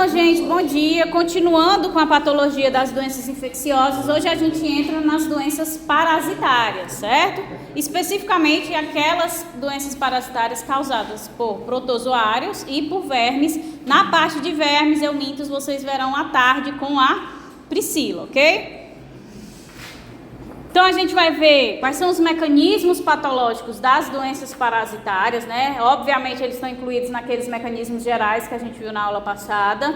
Então, gente, bom dia. Continuando com a patologia das doenças infecciosas, hoje a gente entra nas doenças parasitárias, certo? Especificamente aquelas doenças parasitárias causadas por protozoários e por vermes. Na parte de vermes, eu minto, vocês verão à tarde com a Priscila, ok? Então, a gente vai ver quais são os mecanismos patológicos das doenças parasitárias, né? Obviamente, eles estão incluídos naqueles mecanismos gerais que a gente viu na aula passada.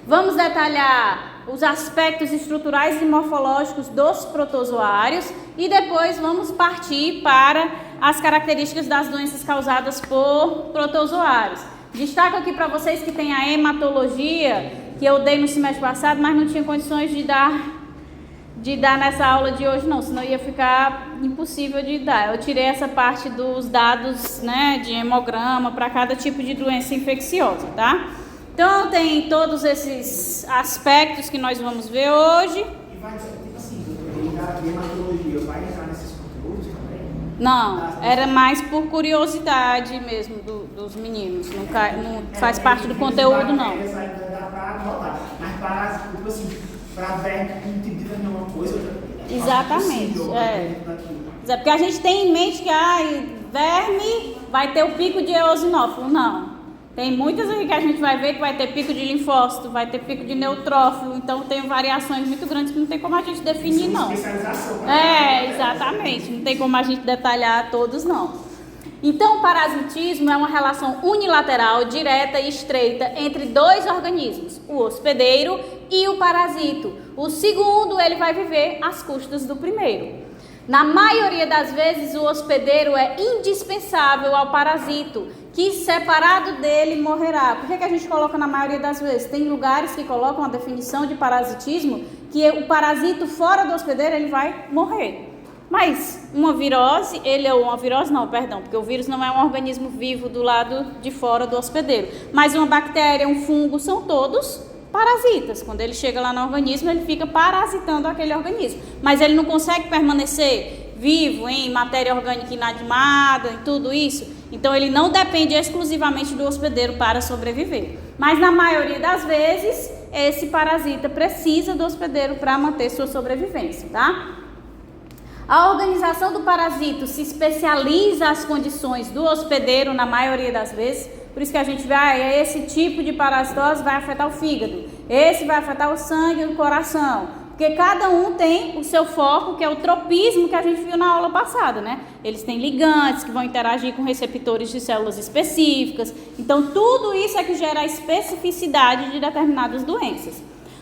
Vamos detalhar os aspectos estruturais e morfológicos dos protozoários e depois vamos partir para as características das doenças causadas por protozoários. Destaco aqui para vocês que tem a hematologia, que eu dei no semestre passado, mas não tinha condições de dar nessa aula de hoje não, senão ia ficar impossível de dar. Eu tirei essa parte dos dados, né, de hemograma para cada tipo de doença infecciosa, tá? Então tem todos esses aspectos que nós vamos ver hoje. E vai, tipo assim, a hematologia vai entrar nesses conteúdos também? Não, era mais por curiosidade mesmo dos meninos, não faz parte do conteúdo não. Mas parasita, tipo assim, para ver não tem nenhuma coisa, exatamente, é porque a gente tem em mente que verme vai ter o pico de eosinófilo. Não, tem muitas aqui que a gente vai ver que vai ter pico de linfócito, vai ter pico de neutrófilo, então tem variações muito grandes que não tem como a gente definir não. Exatamente, não tem como a gente detalhar todos não. Então, o parasitismo é uma relação unilateral, direta e estreita entre dois organismos, o hospedeiro e o parasito. O segundo, ele vai viver às custas do primeiro. Na maioria das vezes, o hospedeiro é indispensável ao parasito, que separado dele morrerá. Por que a gente coloca na maioria das vezes? Tem lugares que colocam a definição de parasitismo, que o parasito fora do hospedeiro, ele vai morrer. Mas uma virose, porque o vírus não é um organismo vivo do lado de fora do hospedeiro. Mas uma bactéria, um fungo, são todos parasitas. Quando ele chega lá no organismo, ele fica parasitando aquele organismo. Mas ele não consegue permanecer vivo em matéria orgânica inanimada, em tudo isso. Então ele não depende exclusivamente do hospedeiro para sobreviver. Mas na maioria das vezes, esse parasita precisa do hospedeiro para manter sua sobrevivência, tá? A organização do parasito se especializa às condições do hospedeiro na maioria das vezes, por isso que a gente vê, esse tipo de parasitose vai afetar o fígado, esse vai afetar o sangue e o coração, porque cada um tem o seu foco, que é o tropismo que a gente viu na aula passada, né? Eles têm ligantes que vão interagir com receptores de células específicas, então tudo isso é que gera a especificidade de determinadas doenças.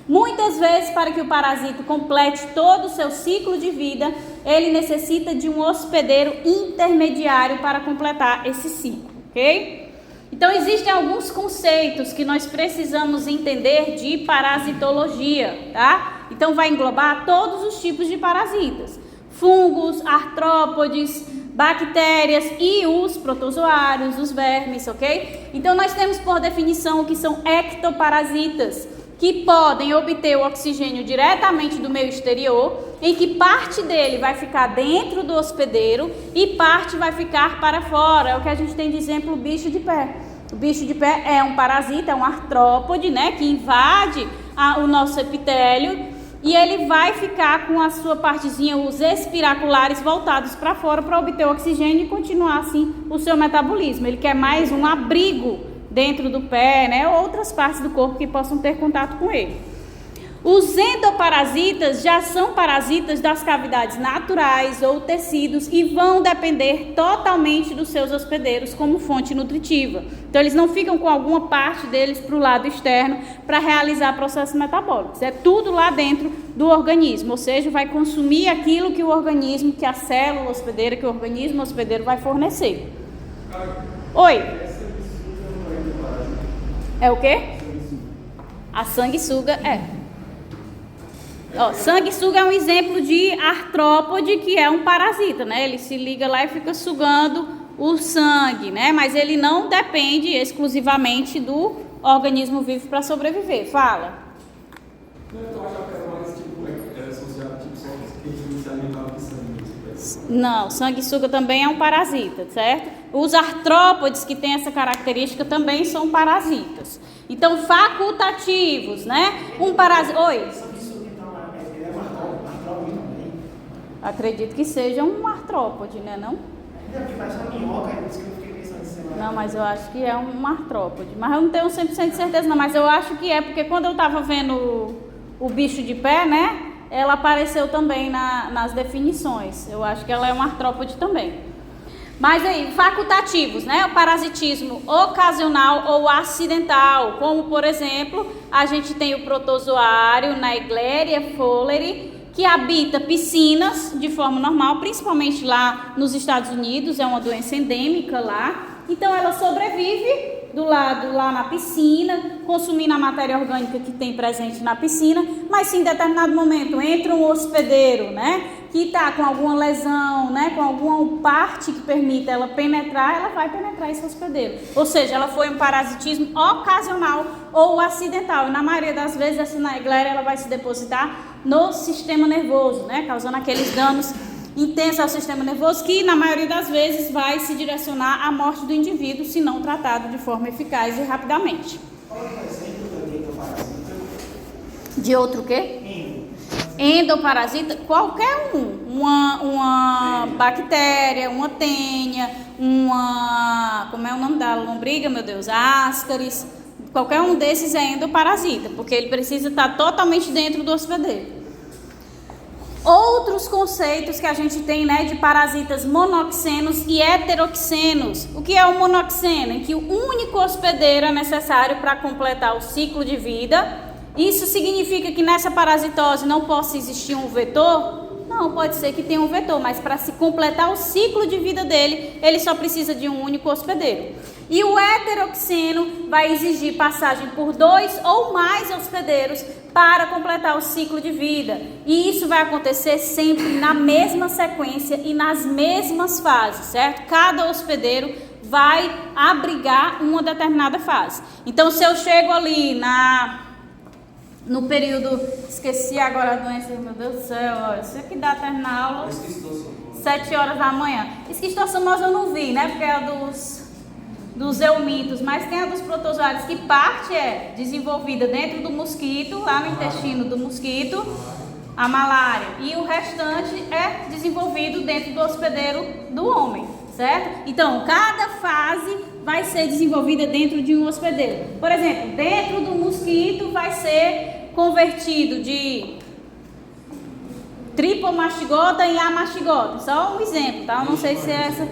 Muitas vezes, para que o parasito complete todo o seu ciclo de vida, ele necessita de um hospedeiro intermediário para completar esse ciclo, ok? Então, existem alguns conceitos que nós precisamos entender de parasitologia, tá? Então, vai englobar todos os tipos de parasitas: fungos, artrópodes, bactérias e os protozoários, os vermes, ok? Então, nós temos por definição o que são ectoparasitas, que podem obter o oxigênio diretamente do meio exterior, em que parte dele vai ficar dentro do hospedeiro e parte vai ficar para fora. É o que a gente tem de exemplo, o bicho de pé. O bicho de pé é um parasita, é um artrópode, né, que invade o nosso epitélio e ele vai ficar com a sua partezinha, os espiraculares voltados para fora para obter o oxigênio e continuar assim o seu metabolismo. Ele quer mais um abrigo dentro do pé, né, outras partes do corpo que possam ter contato com ele. Os endoparasitas já são parasitas das cavidades naturais ou tecidos e vão depender totalmente dos seus hospedeiros como fonte nutritiva. Então, eles não ficam com alguma parte deles para o lado externo para realizar processos metabólicos. É tudo lá dentro do organismo, ou seja, vai consumir aquilo que o organismo, que a célula hospedeira, que o organismo hospedeiro vai fornecer. Oi? É o quê? A sanguessuga sanguessuga é um exemplo de artrópode, que é um parasita, né? Ele se liga lá e fica sugando o sangue, né? Mas ele não depende exclusivamente do organismo vivo para sobreviver. Fala. Eu acho que é mais tipo, associado só que se alimentava de sangue. Não, sanguessuga também é um parasita, certo? Os artrópodes que têm essa característica também são parasitas. Então, facultativos, né? Um parasita... Oi? Ele é um artrópode também. Acredito que seja um artrópode, né, não? Não, porque parece uma minhoca, é isso que eu fiquei pensando em Não, mas eu acho que é um artrópode. Mas eu não tenho 100% de certeza não, mas eu acho que é, porque quando eu estava vendo o bicho de pé, né, ela apareceu também nas definições. Eu acho que ela é um artrópode também. Mas aí, facultativos, né, o parasitismo ocasional ou acidental, como por exemplo, a gente tem o protozoário Naegleria fowleri, que habita piscinas de forma normal, principalmente lá nos Estados Unidos, é uma doença endêmica lá. Então ela sobrevive do lado lá na piscina, consumindo a matéria orgânica que tem presente na piscina, mas se em determinado momento entra um hospedeiro, né, que está com alguma lesão, né, com alguma parte que permita ela penetrar, ela vai penetrar esse hospedeiro. Ou seja, ela foi um parasitismo ocasional ou acidental. E na maioria das vezes essa Naegleria ela vai se depositar no sistema nervoso, né, causando aqueles danos intensos ao sistema nervoso que na maioria das vezes vai se direcionar à morte do indivíduo se não tratado de forma eficaz e rapidamente. Qual é o exemplo de endoparasita? De outro quê? Endoparasita, qualquer um. Uma bactéria, uma tênia, como é o nome da lombriga, meu Deus? Ascaris. Qualquer um desses é endoparasita, porque ele precisa estar totalmente dentro do hospedeiro. Outros conceitos que a gente tem, né, de parasitas monoxenos e heteroxenos. O que é o monoxeno? Em que o único hospedeiro é necessário para completar o ciclo de vida. Isso significa que nessa parasitose não possa existir um vetor? Não, pode ser que tenha um vetor, mas para se completar o ciclo de vida dele, ele só precisa de um único hospedeiro. E o heteroxeno vai exigir passagem por 2 ou mais hospedeiros para completar o ciclo de vida. E isso vai acontecer sempre na mesma sequência e nas mesmas fases, certo? Cada hospedeiro vai abrigar uma determinada fase. Então, se eu chego ali no período, esqueci agora a doença, meu Deus do céu, ó, isso aqui dá terminar a aula 7 horas da manhã. Esquistossomose eu não vi, né, porque é a dos eumintos, mas tem a dos protozoários, que parte é desenvolvida dentro do mosquito, lá no intestino do mosquito, a malária, e o restante é desenvolvido dentro do hospedeiro do homem, certo? Então, cada fase vai ser desenvolvida dentro de um hospedeiro. Por exemplo, dentro do mosquito vai ser convertido de tripomastigota em amastigota. Só um exemplo, tá? Eu não sei se é essa...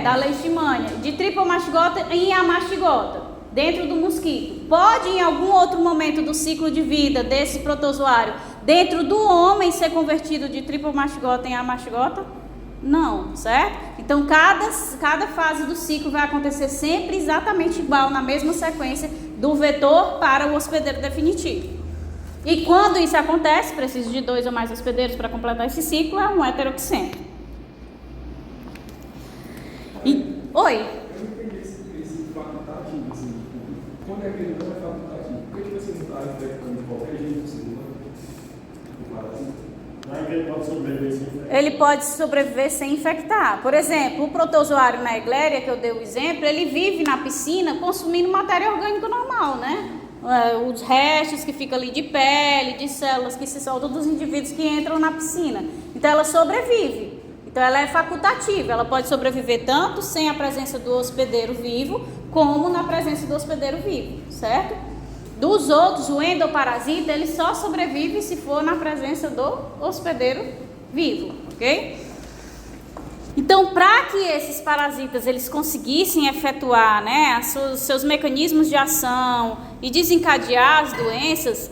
da leishmania. De tripomastigota em amastigota. Dentro do mosquito. Pode, em algum outro momento do ciclo de vida desse protozoário, dentro do homem, ser convertido de tripomastigota em amastigota? Não, certo? Então, cada fase do ciclo vai acontecer sempre exatamente igual, na mesma sequência do vetor para o hospedeiro definitivo. E quando isso acontece, precisa de 2 ou mais hospedeiros para completar esse ciclo, é um heteroxeno. Oi? Eu não entendi esse facultativo, assim. Quando é que ele não é facultativo? Por que você não está infectando de qualquer jeito o ser humano? O parasita? Ele pode sobreviver sem infectar. Por exemplo, o protozoário Naegleria, que eu dei o exemplo, ele vive na piscina consumindo matéria orgânica normal, né? Os restos que ficam ali de pele, de células que se soltam dos indivíduos que entram na piscina. Então ela sobrevive. Então ela é facultativa, ela pode sobreviver tanto sem a presença do hospedeiro vivo, como na presença do hospedeiro vivo, certo? Dos outros, o endoparasita, ele só sobrevive se for na presença do hospedeiro vivo, ok? Então, para que esses parasitas eles conseguissem efetuar, né, seus mecanismos de ação e desencadear as doenças,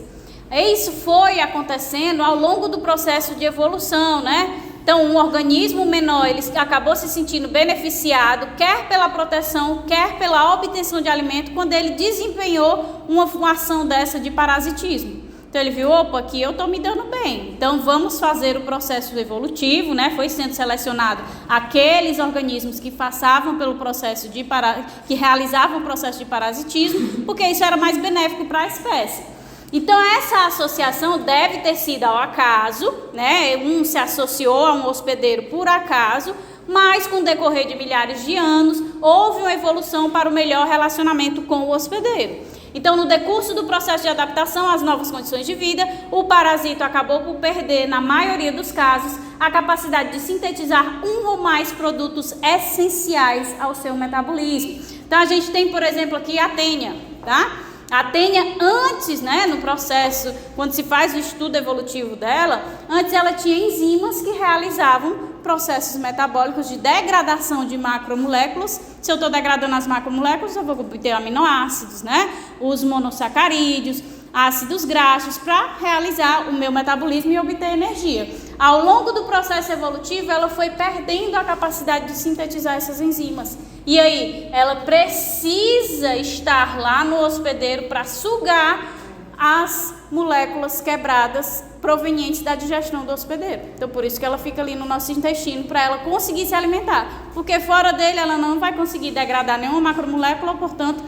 isso foi acontecendo ao longo do processo de evolução, né? Então, um organismo menor, ele acabou se sentindo beneficiado, quer pela proteção, quer pela obtenção de alimento, quando ele desempenhou uma ação dessa de parasitismo. Então, ele viu, opa, aqui eu estou me dando bem. Então, vamos fazer o processo evolutivo, né? Foi sendo selecionado aqueles organismos que passavam pelo processo que realizavam o processo de parasitismo, porque isso era mais benéfico para a espécie. Então, essa associação deve ter sido ao acaso, né? Um se associou a um hospedeiro por acaso, mas com o decorrer de milhares de anos, houve uma evolução para o melhor relacionamento com o hospedeiro. Então, no decurso do processo de adaptação às novas condições de vida, o parasito acabou por perder, na maioria dos casos, a capacidade de sintetizar um ou mais produtos essenciais ao seu metabolismo. Então, a gente tem, por exemplo, aqui a tênia, tá? A tênia, antes, né, no processo, quando se faz o estudo evolutivo dela, antes ela tinha enzimas que realizavam processos metabólicos de degradação de macromoléculas. Se eu estou degradando as macromoléculas, eu vou obter aminoácidos, né, os monossacarídeos, ácidos graxos, para realizar o meu metabolismo e obter energia. Ao longo do processo evolutivo, ela foi perdendo a capacidade de sintetizar essas enzimas. E aí, ela precisa estar lá no hospedeiro para sugar as moléculas quebradas provenientes da digestão do hospedeiro. Então, por isso que ela fica ali no nosso intestino, para ela conseguir se alimentar. Porque fora dele, ela não vai conseguir degradar nenhuma macromolécula, portanto,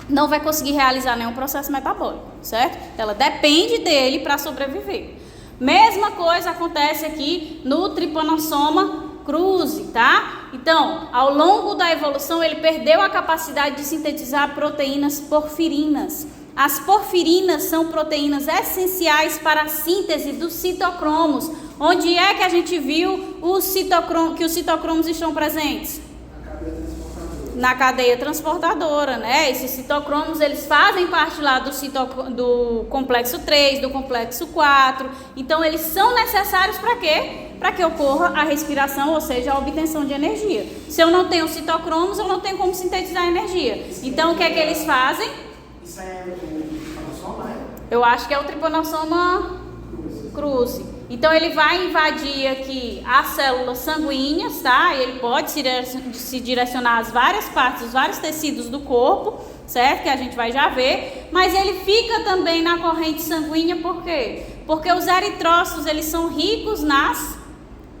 não vai conseguir realizar nenhum processo metabólico, certo? Ela depende dele para sobreviver. Mesma coisa acontece aqui no Trypanosoma cruzi, tá? Então, ao longo da evolução, ele perdeu a capacidade de sintetizar proteínas porfirinas. As porfirinas são proteínas essenciais para a síntese dos citocromos. Onde é que a gente viu que os citocromos estão presentes? Na cadeia transportadora, né? Esses citocromos, eles fazem parte lá do complexo 3, do complexo 4. Então, eles são necessários para quê? Para que ocorra a respiração, ou seja, a obtenção de energia. Se eu não tenho citocromos, eu não tenho como sintetizar energia. Então, o que é que eles fazem? Isso é o Trypanosoma, né? Eu acho que é o Trypanosoma cruzi. Então, ele vai invadir aqui as células sanguíneas, tá? E ele pode se direcionar às várias partes, os vários tecidos do corpo, certo? Que a gente vai já ver. Mas ele fica também na corrente sanguínea, por quê? Porque os eritrócitos, eles são ricos nas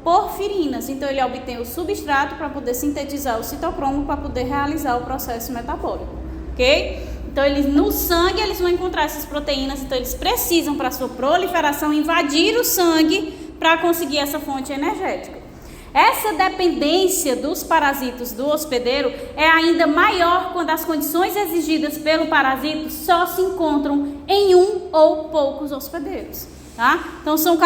porfirinas. Então, ele obtém o substrato para poder sintetizar o citocromo, para poder realizar o processo metabólico, ok? Então, no sangue, eles vão encontrar essas proteínas. Então, eles precisam, para sua proliferação, invadir o sangue para conseguir essa fonte energética. Essa dependência dos parasitos do hospedeiro é ainda maior quando as condições exigidas pelo parasito só se encontram em um ou poucos hospedeiros, tá? Então, essa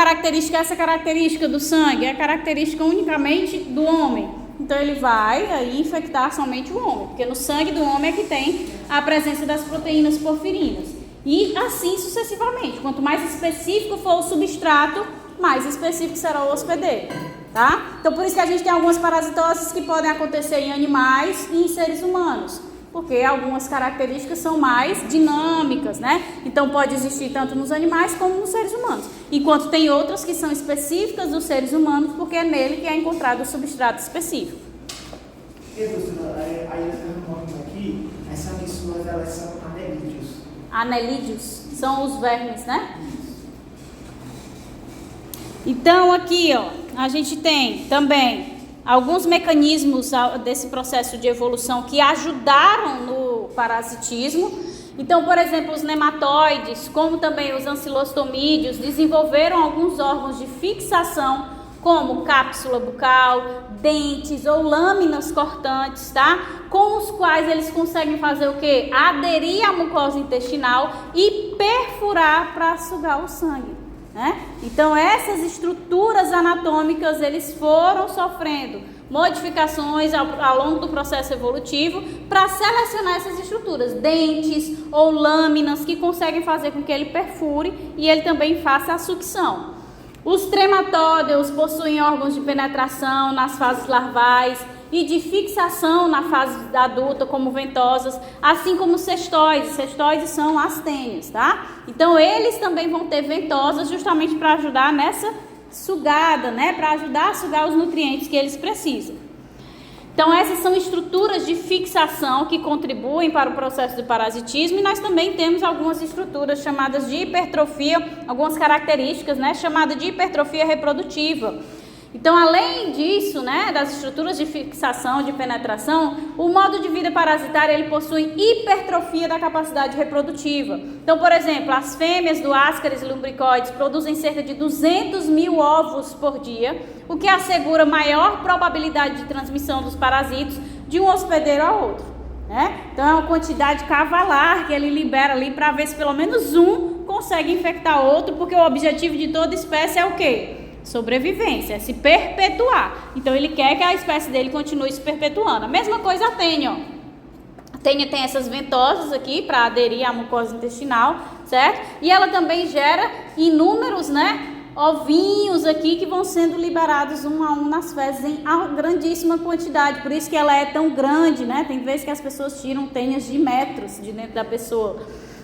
característica do sangue é característica unicamente do homem. Então, ele vai aí infectar somente o homem, porque no sangue do homem é que tem a presença das proteínas porfirinas. E assim sucessivamente. Quanto mais específico for o substrato, mais específico será o hospedeiro, tá? Então, por isso que a gente tem algumas parasitoses que podem acontecer em animais e em seres humanos, porque algumas características são mais dinâmicas, né? Então, pode existir tanto nos animais como nos seres humanos. Enquanto tem outras que são específicas dos seres humanos, porque é nele que é encontrado o substrato específico. E, professora, aí aqui, essas pessoas, elas são anelídeos. Anelídeos são os vermes, né? Então, aqui, ó, a gente tem também alguns mecanismos desse processo de evolução que ajudaram no parasitismo. Então, por exemplo, os nematóides, como também os ancilostomídeos, desenvolveram alguns órgãos de fixação, como cápsula bucal, dentes ou lâminas cortantes, tá? Com os quais eles conseguem fazer o quê? Aderir à mucosa intestinal e perfurar para sugar o sangue, né? Então, essas estruturas anatômicas, eles foram sofrendo modificações ao longo do processo evolutivo para selecionar essas estruturas, dentes ou lâminas que conseguem fazer com que ele perfure e ele também faça a sucção. Os trematódeos possuem órgãos de penetração nas fases larvais e de fixação na fase adulta, como ventosas, assim como os cestoides. Cestoides são as tênias, tá? Então, eles também vão ter ventosas justamente para ajudar nessa sugada, né? Para ajudar a sugar os nutrientes que eles precisam. Então, essas são estruturas de fixação que contribuem para o processo do parasitismo, e nós também temos algumas estruturas chamadas de hipertrofia, algumas características, né? Chamada de hipertrofia reprodutiva. Então, além disso, né, das estruturas de fixação, de penetração, o modo de vida parasitário, ele possui hipertrofia da capacidade reprodutiva. Então, por exemplo, as fêmeas do Ascaris lumbricoides produzem cerca de 200 mil ovos por dia, o que assegura maior probabilidade de transmissão dos parasitos de um hospedeiro a outro, né? Então é uma quantidade cavalar que ele libera ali para ver se pelo menos um consegue infectar outro, porque o objetivo de toda espécie é o quê? Sobrevivência, é se perpetuar. Então ele quer que a espécie dele continue se perpetuando. A mesma coisa a tênia, ó. A tênia tem essas ventosas aqui para aderir à mucosa intestinal, certo? E ela também gera inúmeros, né, ovinhos aqui que vão sendo liberados um a um nas fezes em grandíssima quantidade. Por isso que ela é tão grande, né? Tem vezes que as pessoas tiram tênias de metros de dentro da pessoa.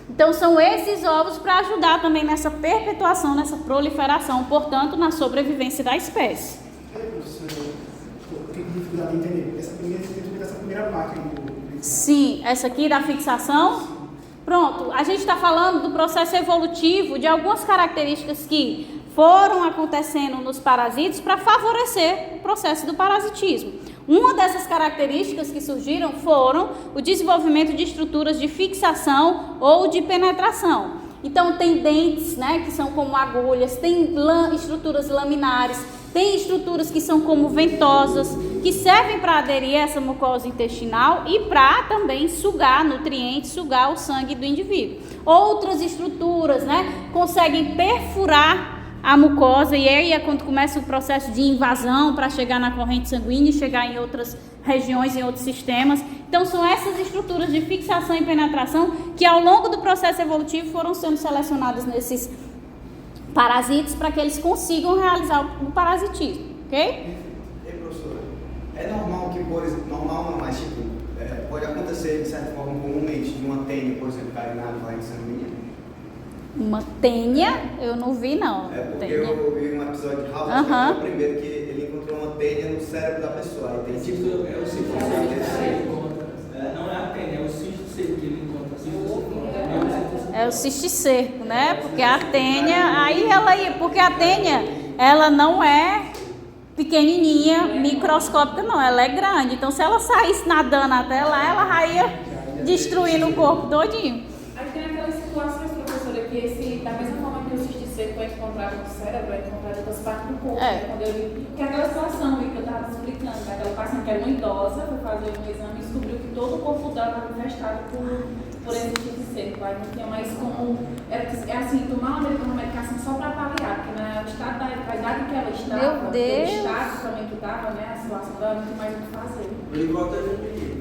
Então são esses ovos para ajudar também nessa perpetuação, nessa proliferação, portanto, na sobrevivência da espécie. Eu tenho dificuldade de entender. Essa primeira parte aí. Sim, essa aqui da fixação. Pronto, a gente está falando do processo evolutivo de algumas características que foram acontecendo nos parasitas para favorecer o processo do parasitismo. Uma dessas características que surgiram foram o desenvolvimento de estruturas de fixação ou de penetração. Então tem dentes, né, que são como agulhas, tem estruturas laminares, tem estruturas que são como ventosas, que servem para aderir a essa mucosa intestinal e para também sugar nutrientes, sugar o sangue do indivíduo. Outras estruturas, né, conseguem perfurar a mucosa, e aí é quando começa o processo de invasão para chegar na corrente sanguínea e chegar em outras regiões, em outros sistemas. Então são essas estruturas de fixação e penetração que ao longo do processo evolutivo foram sendo selecionadas nesses parasitas para que eles consigam realizar o parasitismo, ok? E professora, é normal que, por exemplo, normal não, mas tipo, pode acontecer de certa forma comumente de uma tênia, por exemplo, cair na corrente sanguínea? Uma tênia, eu não vi não. É porque tênia. eu vi um episódio de House, que foi o primeiro, que ele encontrou uma tênia no cérebro da pessoa. Aí tem tipo, É o cisto seco. Não é a tênia, é o cisto seco que ele encontra. É o cisticerco, né? Porque a tênia, porque a tênia, ela não é pequenininha, microscópica não, ela é grande. Então se ela saísse nadando até lá, ela ia destruindo o corpo todinho. Aí tem aquelas situações, professora, que da mesma forma que o cisticerco é encontrado no cérebro, é encontrado em outras partes do corpo. É. Quando eu li, que é aquela situação que eu estava explicando, daquela paciente que era uma idosa, foi fazer um exame e descobriu que todo o corpo dela estava infestado por esse cisticerco. Aí não tinha mais como, é assim, tomar uma medicação só para paliar, porque no estado da idade que ela estava, Meu Deus. o estado também que estava, né, a situação dela não tinha mais o que fazer. Ele volta no menino,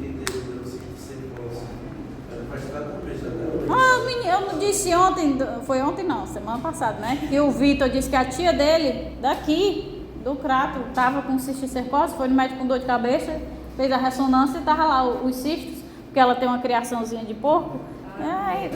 Eu não disse ontem, foi ontem não, semana passada, né? Que o Vitor disse que a tia dele, daqui, do Crato, estava com cisticercose, foi no médico com dor de cabeça, fez a ressonância e estava lá os cistos, porque ela tem uma criaçãozinha de porco.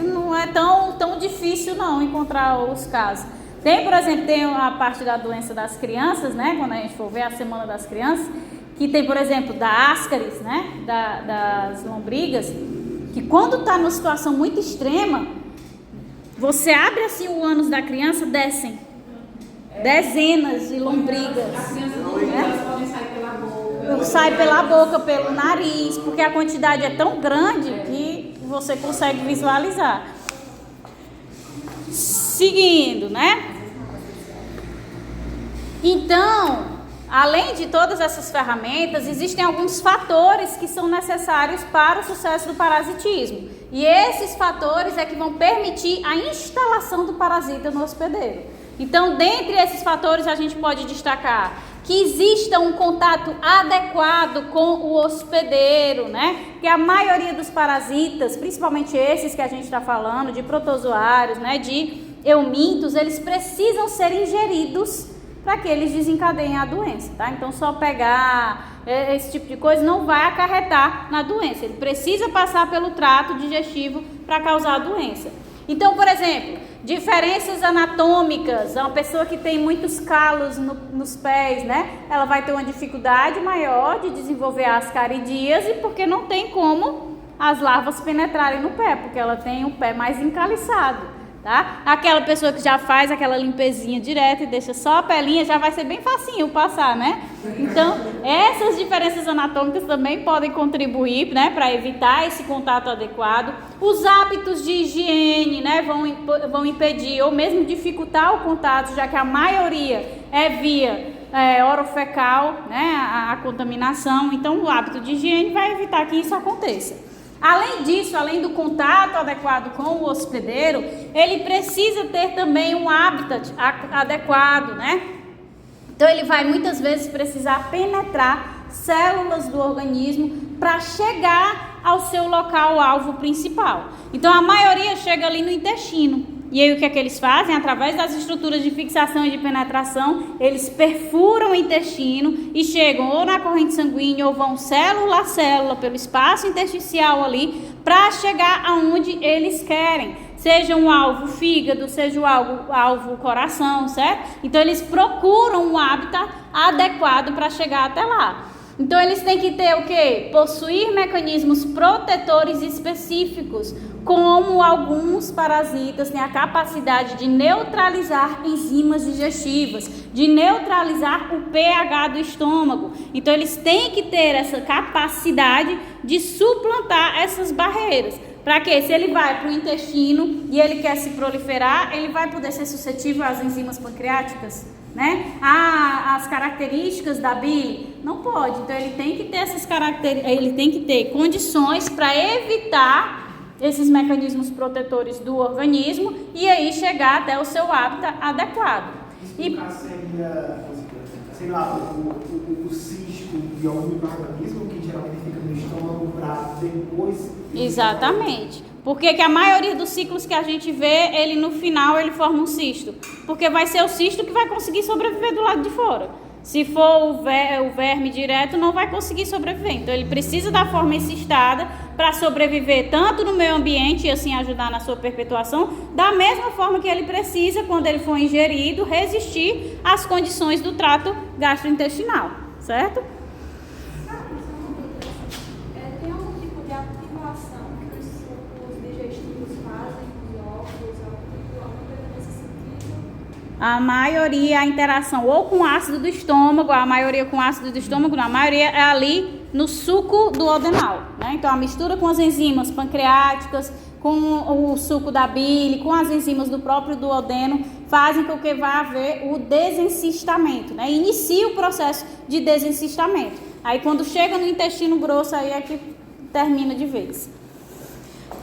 Não é tão difícil não encontrar os casos. Tem, por exemplo, tem a parte da doença das crianças, né? Quando a gente for ver a semana das crianças, que tem, por exemplo, da ascaris, né? Das lombrigas, que quando está numa situação muito extrema, você abre assim o ânus da criança, descem dezenas de lombrigas. As crianças elas podem sair pela boca. Sai pela boca, pelo nariz, porque a quantidade é tão grande que você consegue visualizar. Seguindo, né? Então, além de todas essas ferramentas, existem alguns fatores que são necessários para o sucesso do parasitismo. E esses fatores é que vão permitir a instalação do parasita no hospedeiro. Então, dentre esses fatores, a gente pode destacar que exista um contato adequado com o hospedeiro, né? Que a maioria dos parasitas, principalmente esses que a gente está falando, de protozoários, né? De eumintos, eles precisam ser ingeridos para que eles desencadeiem a doença, tá? Então, só pegar esse tipo de coisa não vai acarretar na doença. Ele precisa passar pelo trato digestivo para causar a doença. Então, por exemplo, diferenças anatômicas. Uma pessoa que tem muitos calos nos pés, né? Ela vai ter uma dificuldade maior de desenvolver a ascaridíase, porque não tem como as larvas penetrarem no pé, porque ela tem o pé mais encaliçado. Tá? Aquela pessoa que já faz aquela limpezinha direta e deixa só a pelinha, já vai ser bem facinho passar, né? Então, essas diferenças anatômicas também podem contribuir, né, para evitar esse contato adequado. Os hábitos de higiene, né, vão impedir ou mesmo dificultar o contato, já que a maioria é via orofecal, né, a contaminação. Então, o hábito de higiene vai evitar que isso aconteça. Além disso, além do contato adequado com o hospedeiro, ele precisa ter também um habitat adequado, né? Então ele vai muitas vezes precisar penetrar células do organismo para chegar ao seu local-alvo principal. Então a maioria chega ali no intestino. E aí o que é que eles fazem? Através das estruturas de fixação e de penetração, eles perfuram o intestino e chegam ou na corrente sanguínea ou vão célula a célula pelo espaço intersticial ali para chegar aonde eles querem. Seja um alvo fígado, seja um alvo coração, certo? Então eles procuram um hábitat adequado para chegar até lá. Então eles têm que ter o quê? Possuir mecanismos protetores específicos, como alguns parasitas têm a capacidade de neutralizar enzimas digestivas, de neutralizar o pH do estômago. Então eles têm que ter essa capacidade de suplantar essas barreiras. Para quê? Se ele vai para o intestino e ele quer se proliferar, ele vai poder ser suscetível às enzimas pancreáticas, né? As características da bile? Não pode. Então ele tem que ter essas características, ele tem que ter condições para evitar esses mecanismos protetores do organismo e aí chegar até o seu hábitat adequado. Isso, no caso, seria, sei lá, o cisto de algum micro-organismo que geralmente fica no estômago para depois... Exatamente. Por que a maioria dos ciclos que a gente vê, ele no final ele forma um cisto? Porque vai ser o cisto que vai conseguir sobreviver do lado de fora. Se for o verme direto, não vai conseguir sobreviver. Então ele precisa da forma encistada para sobreviver tanto no meio ambiente e assim ajudar na sua perpetuação, da mesma forma que ele precisa, quando ele for ingerido, resistir às condições do trato gastrointestinal, certo? Tem algum tipo de ativação que os sucos digestivos fazem com os óvulos, alguma coisa nesse sentido? A maioria, a interação ou com ácido do estômago, a maioria com ácido do estômago, não, a maioria é ali no suco do duodenal, né? Então a mistura com as enzimas pancreáticas, com o suco da bile, com as enzimas do próprio duodeno, fazem com que vá haver o desencistamento, né? Inicia o processo de desencistamento. Aí quando chega no intestino grosso, aí é que termina de vez.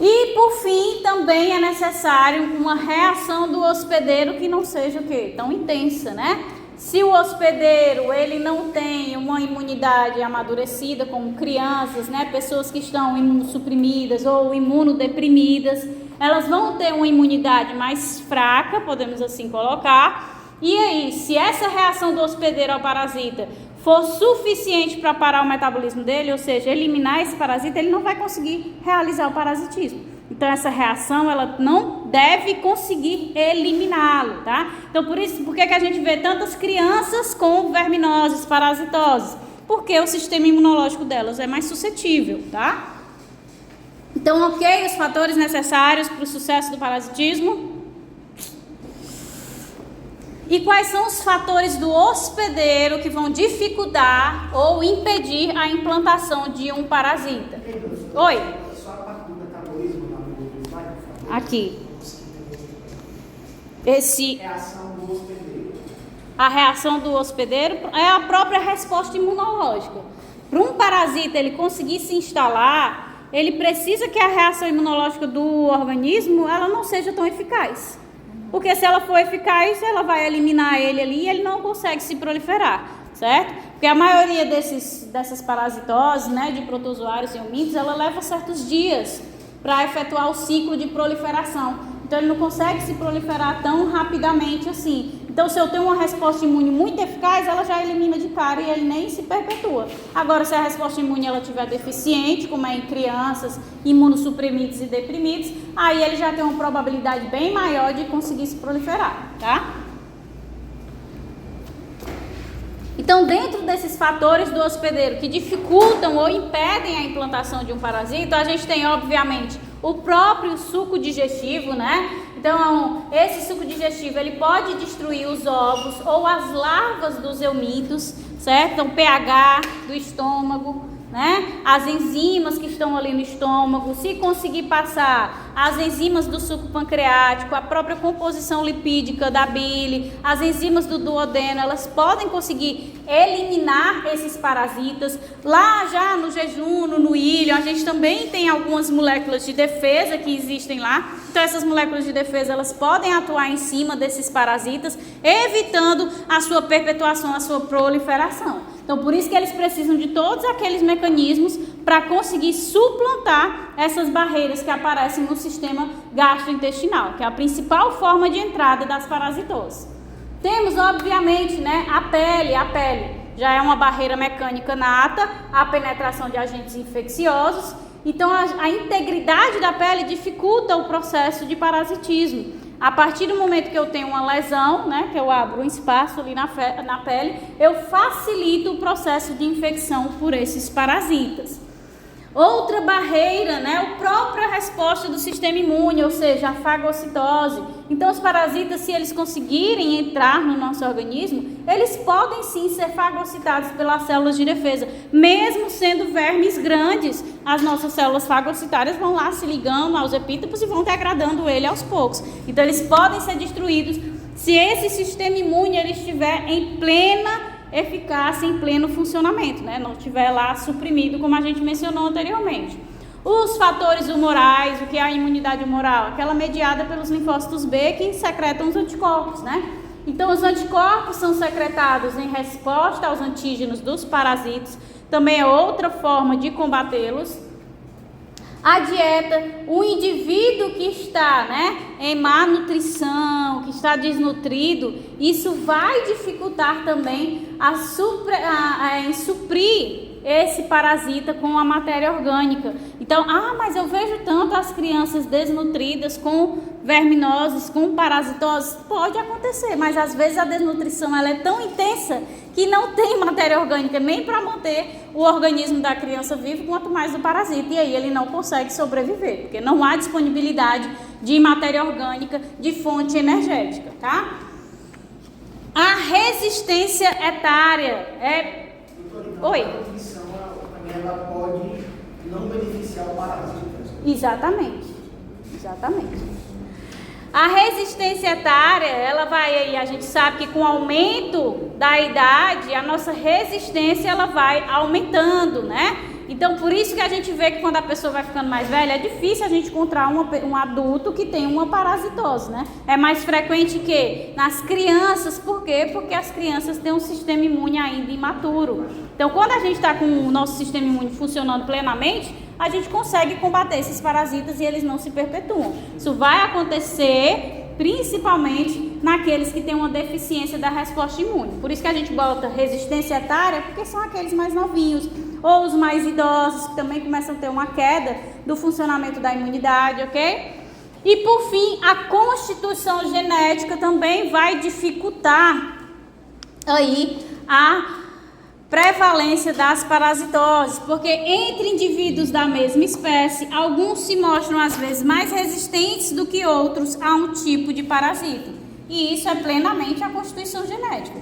E por fim, também é necessário uma reação do hospedeiro que não seja o quê? Tão intensa, né? Se o hospedeiro ele não tem uma imunidade amadurecida, como crianças, né? Pessoas que estão imunossuprimidas ou imunodeprimidas, elas vão ter uma imunidade mais fraca, podemos assim colocar. E aí, se essa reação do hospedeiro ao parasita for suficiente para parar o metabolismo dele, ou seja, eliminar esse parasita, ele não vai conseguir realizar o parasitismo. Então essa reação ela não deve conseguir eliminá-lo, tá? Então por que a gente vê tantas crianças com verminoses, parasitoses? Porque o sistema imunológico delas é mais suscetível, tá? Então, ok, os fatores necessários para o sucesso do parasitismo. E quais são os fatores do hospedeiro que vão dificultar ou impedir a implantação de um parasita? Oi? Só a parte do metabolismo lá no slide, por favor. Aqui. Reação do hospedeiro. A reação do hospedeiro é a própria resposta imunológica. Para um parasita ele conseguir se instalar, ele precisa que a reação imunológica do organismo ela não seja tão eficaz. Porque se ela for eficaz, ela vai eliminar ele ali e ele não consegue se proliferar, certo? Porque a maioria dessas parasitoses, né, de protozoários e hominídeos, ela leva certos dias para efetuar o ciclo de proliferação. Então ele não consegue se proliferar tão rapidamente assim. Então se eu tenho uma resposta imune muito eficaz, ela já elimina de cara e ele nem se perpetua. Agora se a resposta imune ela estiver deficiente, como é em crianças, imunossuprimidos e deprimidos, aí ele já tem uma probabilidade bem maior de conseguir se proliferar, tá? Então, dentro desses fatores do hospedeiro que dificultam ou impedem a implantação de um parasita, a gente tem, obviamente, o próprio suco digestivo, né? Então, esse suco digestivo, ele pode destruir os ovos ou as larvas dos eumídeos, certo? Então, pH do estômago, né, as enzimas que estão ali no estômago, se conseguir passar as enzimas do suco pancreático, a própria composição lipídica da bile, as enzimas do duodeno, elas podem conseguir eliminar esses parasitas. Lá já no jejum, no ilho, a gente também tem algumas moléculas de defesa que existem lá. Então essas moléculas de defesa, elas podem atuar em cima desses parasitas, evitando a sua perpetuação, a sua proliferação. Então, por isso que eles precisam de todos aqueles mecanismos para conseguir suplantar essas barreiras que aparecem no sistema gastrointestinal, que é a principal forma de entrada das parasitoses. Temos, obviamente, né, a pele. A pele já é uma barreira mecânica nata à penetração de agentes infecciosos. Então, a integridade da pele dificulta o processo de parasitismo. A partir do momento que eu tenho uma lesão, né, que eu abro um espaço ali na pele, eu facilito o processo de infecção por esses parasitas. Outra barreira, né, a própria resposta do sistema imune, ou seja, a fagocitose. Então, os parasitas, se eles conseguirem entrar no nosso organismo, eles podem sim ser fagocitados pelas células de defesa. Mesmo sendo vermes grandes, as nossas células fagocitárias vão lá se ligando aos epítopos e vão degradando ele aos poucos. Então, eles podem ser destruídos se esse sistema imune ele estiver em plena eficácia, em pleno funcionamento, né? Não estiver lá suprimido, como a gente mencionou anteriormente. Os fatores humorais, o que é a imunidade humoral? Aquela mediada pelos linfócitos B que secretam os anticorpos, né? Então, os anticorpos são secretados em resposta aos antígenos dos parasitas, também é outra forma de combatê-los. A dieta, o indivíduo que está, né, em má nutrição, que está desnutrido, isso vai dificultar também em suprir esse parasita com a matéria orgânica. Então, mas eu vejo tanto as crianças desnutridas com verminoses, com parasitoses. Pode acontecer, mas às vezes a desnutrição ela é tão intensa que não tem matéria orgânica nem para manter o organismo da criança vivo, quanto mais do parasita. E aí ele não consegue sobreviver, porque não há disponibilidade de matéria orgânica de fonte energética, tá? A resistência etária é... Oi? A nutrição, ela pode não beneficiar o parasita. Exatamente. A resistência etária, ela vai aí, a gente sabe que com o aumento da idade, a nossa resistência ela vai aumentando, né? Então, por isso que a gente vê que quando a pessoa vai ficando mais velha, é difícil a gente encontrar um adulto que tem uma parasitose, né? É mais frequente que nas crianças, por quê? Porque as crianças têm um sistema imune ainda imaturo. Então, quando a gente está com o nosso sistema imune funcionando plenamente, a gente consegue combater esses parasitas e eles não se perpetuam. Isso vai acontecer principalmente naqueles que têm uma deficiência da resposta imune. Por isso que a gente bota resistência etária, porque são aqueles mais novinhos, ou os mais idosos, que também começam a ter uma queda do funcionamento da imunidade, ok? E por fim, a constituição genética também vai dificultar aí a prevalência das parasitoses, porque entre indivíduos da mesma espécie, alguns se mostram às vezes mais resistentes do que outros a um tipo de parasita. E isso é plenamente a constituição genética.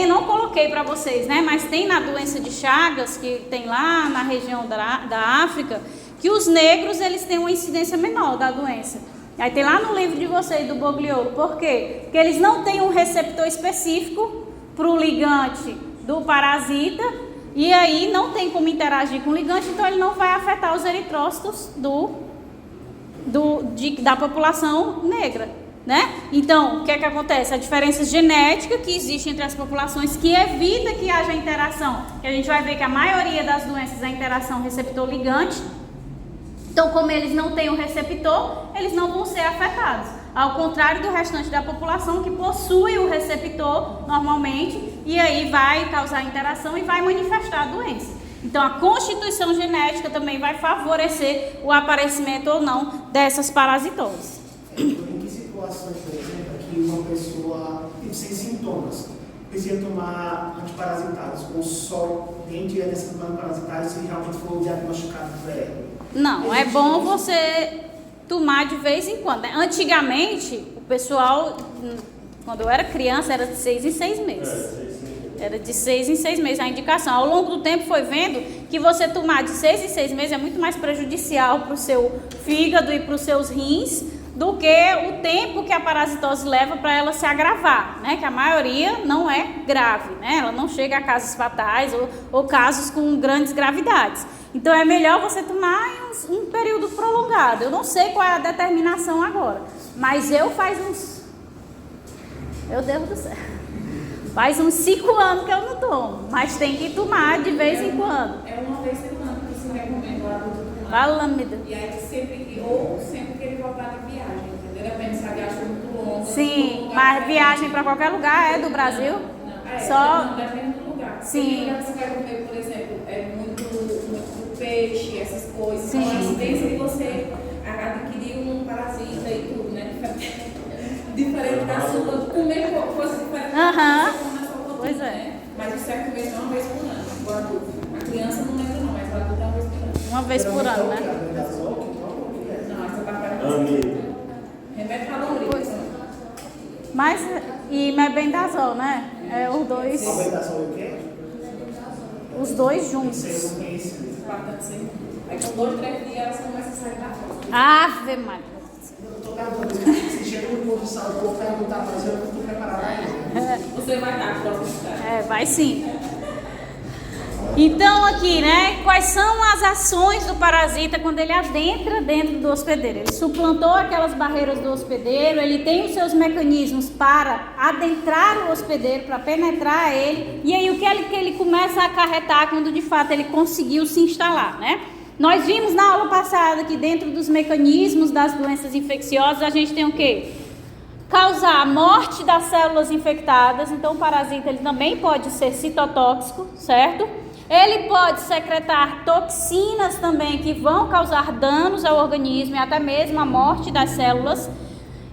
Não coloquei para vocês, né? Mas tem na doença de Chagas, que tem lá na região da África, que os negros eles têm uma incidência menor da doença. Aí tem lá no livro de vocês, do Bogliolo. Por quê? Porque eles não têm um receptor específico para o ligante do parasita, e aí não tem como interagir com o ligante, então ele não vai afetar os eritrócitos da população negra, né? Então, o que é que acontece? A diferença genética que existe entre as populações que evita que haja interação, que a gente vai ver que a maioria das doenças é a interação receptor-ligante. Então, como eles não têm o receptor, eles não vão ser afetados. Ao contrário do restante da população que possui o receptor normalmente, e aí vai causar interação e vai manifestar a doença. Então, a constituição genética também vai favorecer o aparecimento ou não dessas parasitoses. Em que situações, por exemplo, que uma pessoa sem sintomas precisa tomar antiparasitários ou só tem direção de parasitários se realmente for diagnosticado prévio? Não, é bom você tomar de vez em quando. Antigamente, o pessoal, quando eu era criança, era de 6 em 6 meses. Era de 6 em 6 meses a indicação. Ao longo do tempo foi vendo que você tomar de 6 em 6 meses é muito mais prejudicial para o seu fígado e para os seus rins do que o tempo que a parasitose leva para ela se agravar, né? Que a maioria não é grave, né? Ela não chega a casos fatais ou casos com grandes gravidades. Então é melhor você tomar em um período prolongado. Eu não sei qual é a determinação agora, mas meu Deus do céu, faz uns 5 anos que eu não tomo, mas tem que tomar de vez em quando. É uma vez por ano que se recomenda o adulto tomar. Fala-me. E aí sempre que ele voltar de viagem, entendeu? Depende se a viagem é muito longa. Sim, mas viagem para qualquer lugar é do Brasil? Só... depende do lugar. Sim. Tem lugar que você vai comer, por exemplo, muito peixe, essas coisas. Sim. Então a tendência de você adquirir um parasita e tudo, né? Diferente da sua, comer coisas diferentes. Aham. Pois é. Né? Mas você vai comer só uma vez por ano, o adulto. A criança não lembra não, mas o adulto é uma vez por ano. Uma vez por ano, né? Não, essa tá para remédio para lombriga. Mas, e mebendazol, né? É os dois. Albendazol e o quê? Os dois juntos. Eu não conheço. Aí com 2, 3 dias elas começam a sair da foto. Ave Maria. Eu estou perguntando, se chega no posto de saúde, vou perguntar, mas eu não estou preparado ainda. Você vai estar próximo estágio. Vai sim. Então aqui, né, quais são as ações do parasita quando ele adentra dentro do hospedeiro? Ele suplantou aquelas barreiras do hospedeiro, ele tem os seus mecanismos para adentrar o hospedeiro, para penetrar ele, e aí o que ele começa a acarretar quando de fato ele conseguiu se instalar, né? Nós vimos na aula passada que dentro dos mecanismos das doenças infecciosas a gente tem o quê? Causar a morte das células infectadas, então o parasita ele também pode ser citotóxico, certo? Ele pode secretar toxinas também que vão causar danos ao organismo e até mesmo a morte das células.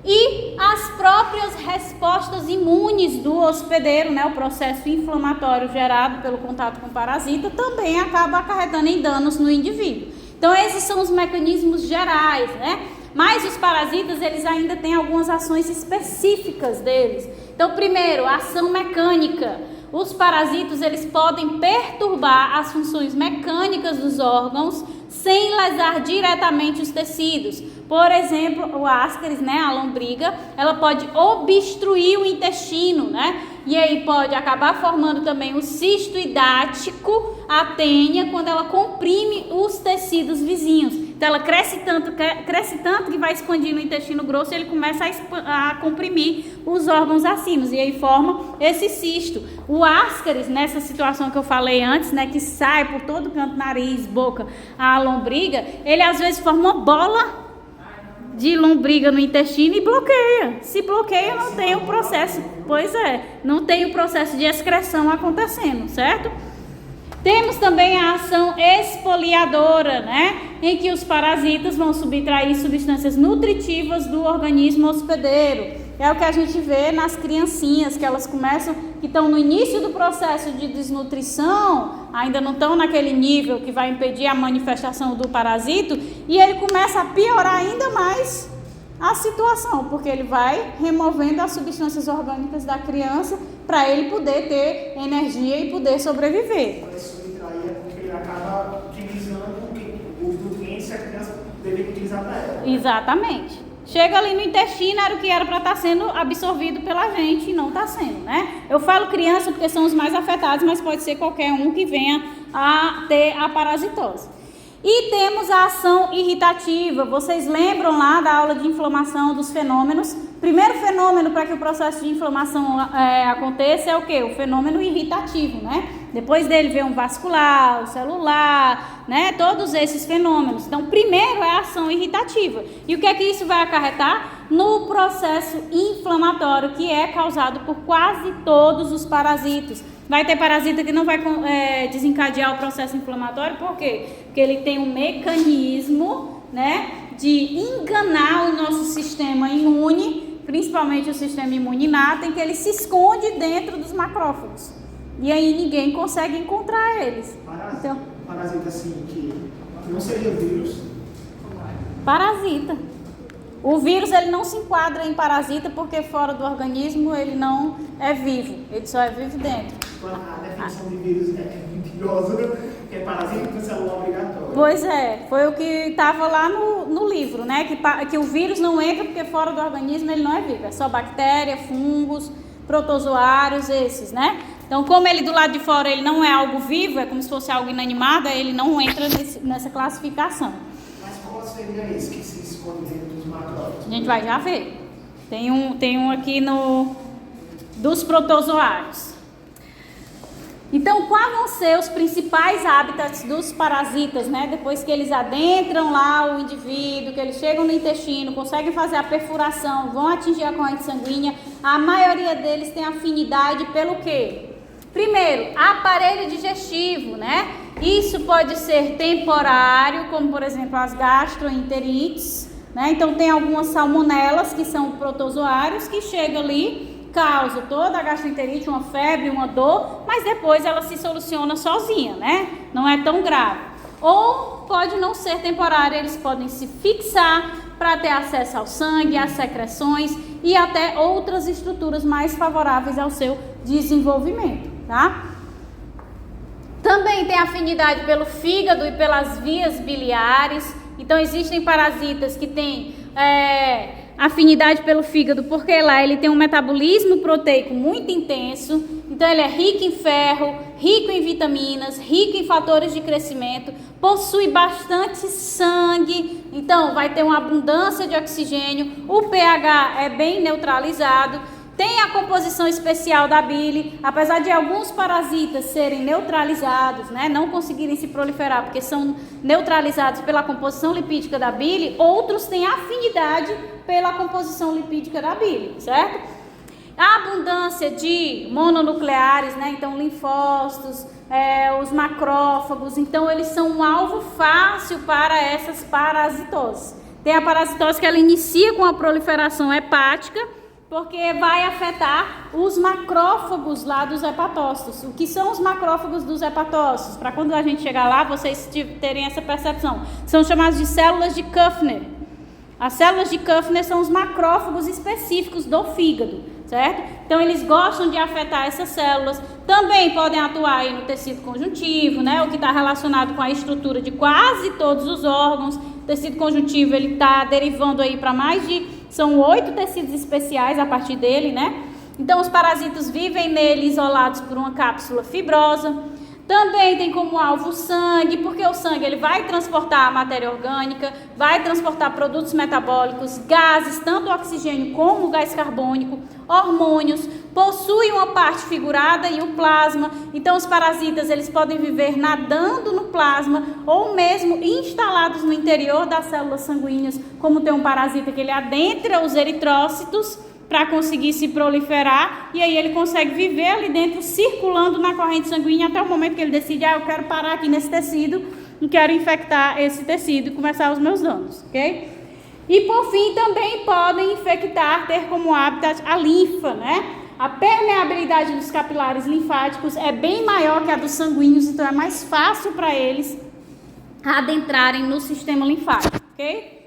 E as próprias respostas imunes do hospedeiro, né, o processo inflamatório gerado pelo contato com o parasita, também acaba acarretando em danos no indivíduo. Então esses são os mecanismos gerais, né? Mas os parasitas, eles ainda têm algumas ações específicas deles. Então, primeiro, a ação mecânica. Os parasitas, eles podem perturbar as funções mecânicas dos órgãos sem lesar diretamente os tecidos. Por exemplo, o Ascaris, né, a lombriga, ela pode obstruir o intestino, né? E aí pode acabar formando também o cisto hidático, a tênia, quando ela comprime os tecidos vizinhos. Então ela cresce tanto que vai expandir no intestino grosso e ele começa a comprimir os órgãos acima. E aí forma esse cisto. O Ascaris, nessa situação que eu falei antes, né, que sai por todo canto, nariz, boca, a lombriga, ele às vezes forma uma bola de lombriga no intestino e bloqueia. Se bloqueia, não tem o processo. Pois é, não tem o processo de excreção acontecendo, certo? Temos também a ação exfoliadora, né? Em que os parasitas vão subtrair substâncias nutritivas do organismo hospedeiro. É o que a gente vê nas criancinhas, que elas começam, que estão no início do processo de desnutrição, ainda não estão naquele nível que vai impedir a manifestação do parasito, e ele começa a piorar ainda mais a situação, porque ele vai removendo as substâncias orgânicas da criança para ele poder ter energia e poder sobreviver. Porque ele acaba utilizando os nutrientes que a criança deveria utilizar para ela. Exatamente. Chega ali no intestino, era o que era para estar sendo absorvido pela gente e não está sendo, né? Eu falo criança porque são os mais afetados, mas pode ser qualquer um que venha a ter a parasitose. E temos a ação irritativa. Vocês lembram lá da aula de inflamação dos fenômenos? Primeiro fenômeno para que o processo de inflamação aconteça é o quê? O fenômeno irritativo, né? Depois dele vem o vascular, o celular, né? Todos esses fenômenos. Então, primeiro é a ação irritativa. E o que é que isso vai acarretar? No processo inflamatório, que é causado por quase todos os parasitas. Vai ter parasita que não vai desencadear o processo inflamatório, por quê? Porque ele tem um mecanismo, né, de enganar o nosso sistema imune, principalmente o sistema imune inato, em que ele se esconde dentro dos macrófagos. E aí ninguém consegue encontrar eles. Então, parasita assim, que não seria vírus. Parasita. O vírus ele não se enquadra em parasita porque fora do organismo ele não é vivo, ele só é vivo dentro. A definição de vírus é mentirosa, que é parasita com célula obrigatória. Pois é, foi o que estava lá no livro, né? Que o vírus não entra porque fora do organismo ele não é vivo, é só bactéria, fungos, protozoários, esses, né? Então, como ele do lado de fora ele não é algo vivo, é como se fosse algo inanimado, ele não entra nessa classificação. Mas qual seria esse que se esconde dentro dos macrófagos? A gente vai já ver. Tem um aqui dos protozoários. Então, quais vão ser os principais hábitats dos parasitas, né? Depois que eles adentram lá o indivíduo, que eles chegam no intestino, conseguem fazer a perfuração, vão atingir a corrente sanguínea, a maioria deles tem afinidade pelo quê? Primeiro, aparelho digestivo, né? Isso pode ser temporário, como por exemplo as gastroenterites, né? Então tem algumas salmonelas que são protozoários que chegam ali, causa toda a gastroenterite, uma febre, uma dor, mas depois ela se soluciona sozinha, né? Não é tão grave. Ou pode não ser temporário, eles podem se fixar para ter acesso ao sangue, às secreções e até outras estruturas mais favoráveis ao seu desenvolvimento, tá? Também tem afinidade pelo fígado e pelas vias biliares. Então existem parasitas que têm afinidade pelo fígado, porque lá ele tem um metabolismo proteico muito intenso, então ele é rico em ferro, rico em vitaminas, rico em fatores de crescimento, possui bastante sangue, então vai ter uma abundância de oxigênio, o pH é bem neutralizado, tem a composição especial da bile, apesar de alguns parasitas serem neutralizados, né, não conseguirem se proliferar porque são neutralizados pela composição lipídica da bile, outros têm afinidade pela composição lipídica da bile, certo? A abundância de mononucleares, né, então linfócitos, os macrófagos, então eles são um alvo fácil para essas parasitoses. Tem a parasitose que ela inicia com a proliferação hepática, porque vai afetar os macrófagos lá dos hepatócitos. O que são os macrófagos dos hepatócitos? Para quando a gente chegar lá, vocês terem essa percepção. São chamados de células de Kuffner. As células de Kuffner são os macrófagos específicos do fígado, certo? Então, eles gostam de afetar essas células. Também podem atuar aí no tecido conjuntivo, né? O que está relacionado com a estrutura de quase todos os órgãos. O tecido conjuntivo, ele está derivando aí para mais de... São 8 tecidos especiais a partir dele, né? Então, os parasitas vivem nele isolados por uma cápsula fibrosa. Também tem como alvo o sangue, porque o sangue ele vai transportar a matéria orgânica, vai transportar produtos metabólicos, gases, tanto oxigênio como gás carbônico, hormônios, possui uma parte figurada e o plasma. Então, os parasitas eles podem viver nadando no plasma ou mesmo instalados no interior das células sanguíneas, como tem um parasita que ele adentra os eritrócitos para conseguir se proliferar, e aí ele consegue viver ali dentro, circulando na corrente sanguínea até o momento que ele decide, eu quero parar aqui nesse tecido, não quero infectar esse tecido e começar os meus danos, ok? E por fim, também podem infectar, ter como habitat a linfa, né? A permeabilidade dos capilares linfáticos é bem maior que a dos sanguíneos, então é mais fácil para eles adentrarem no sistema linfático, ok?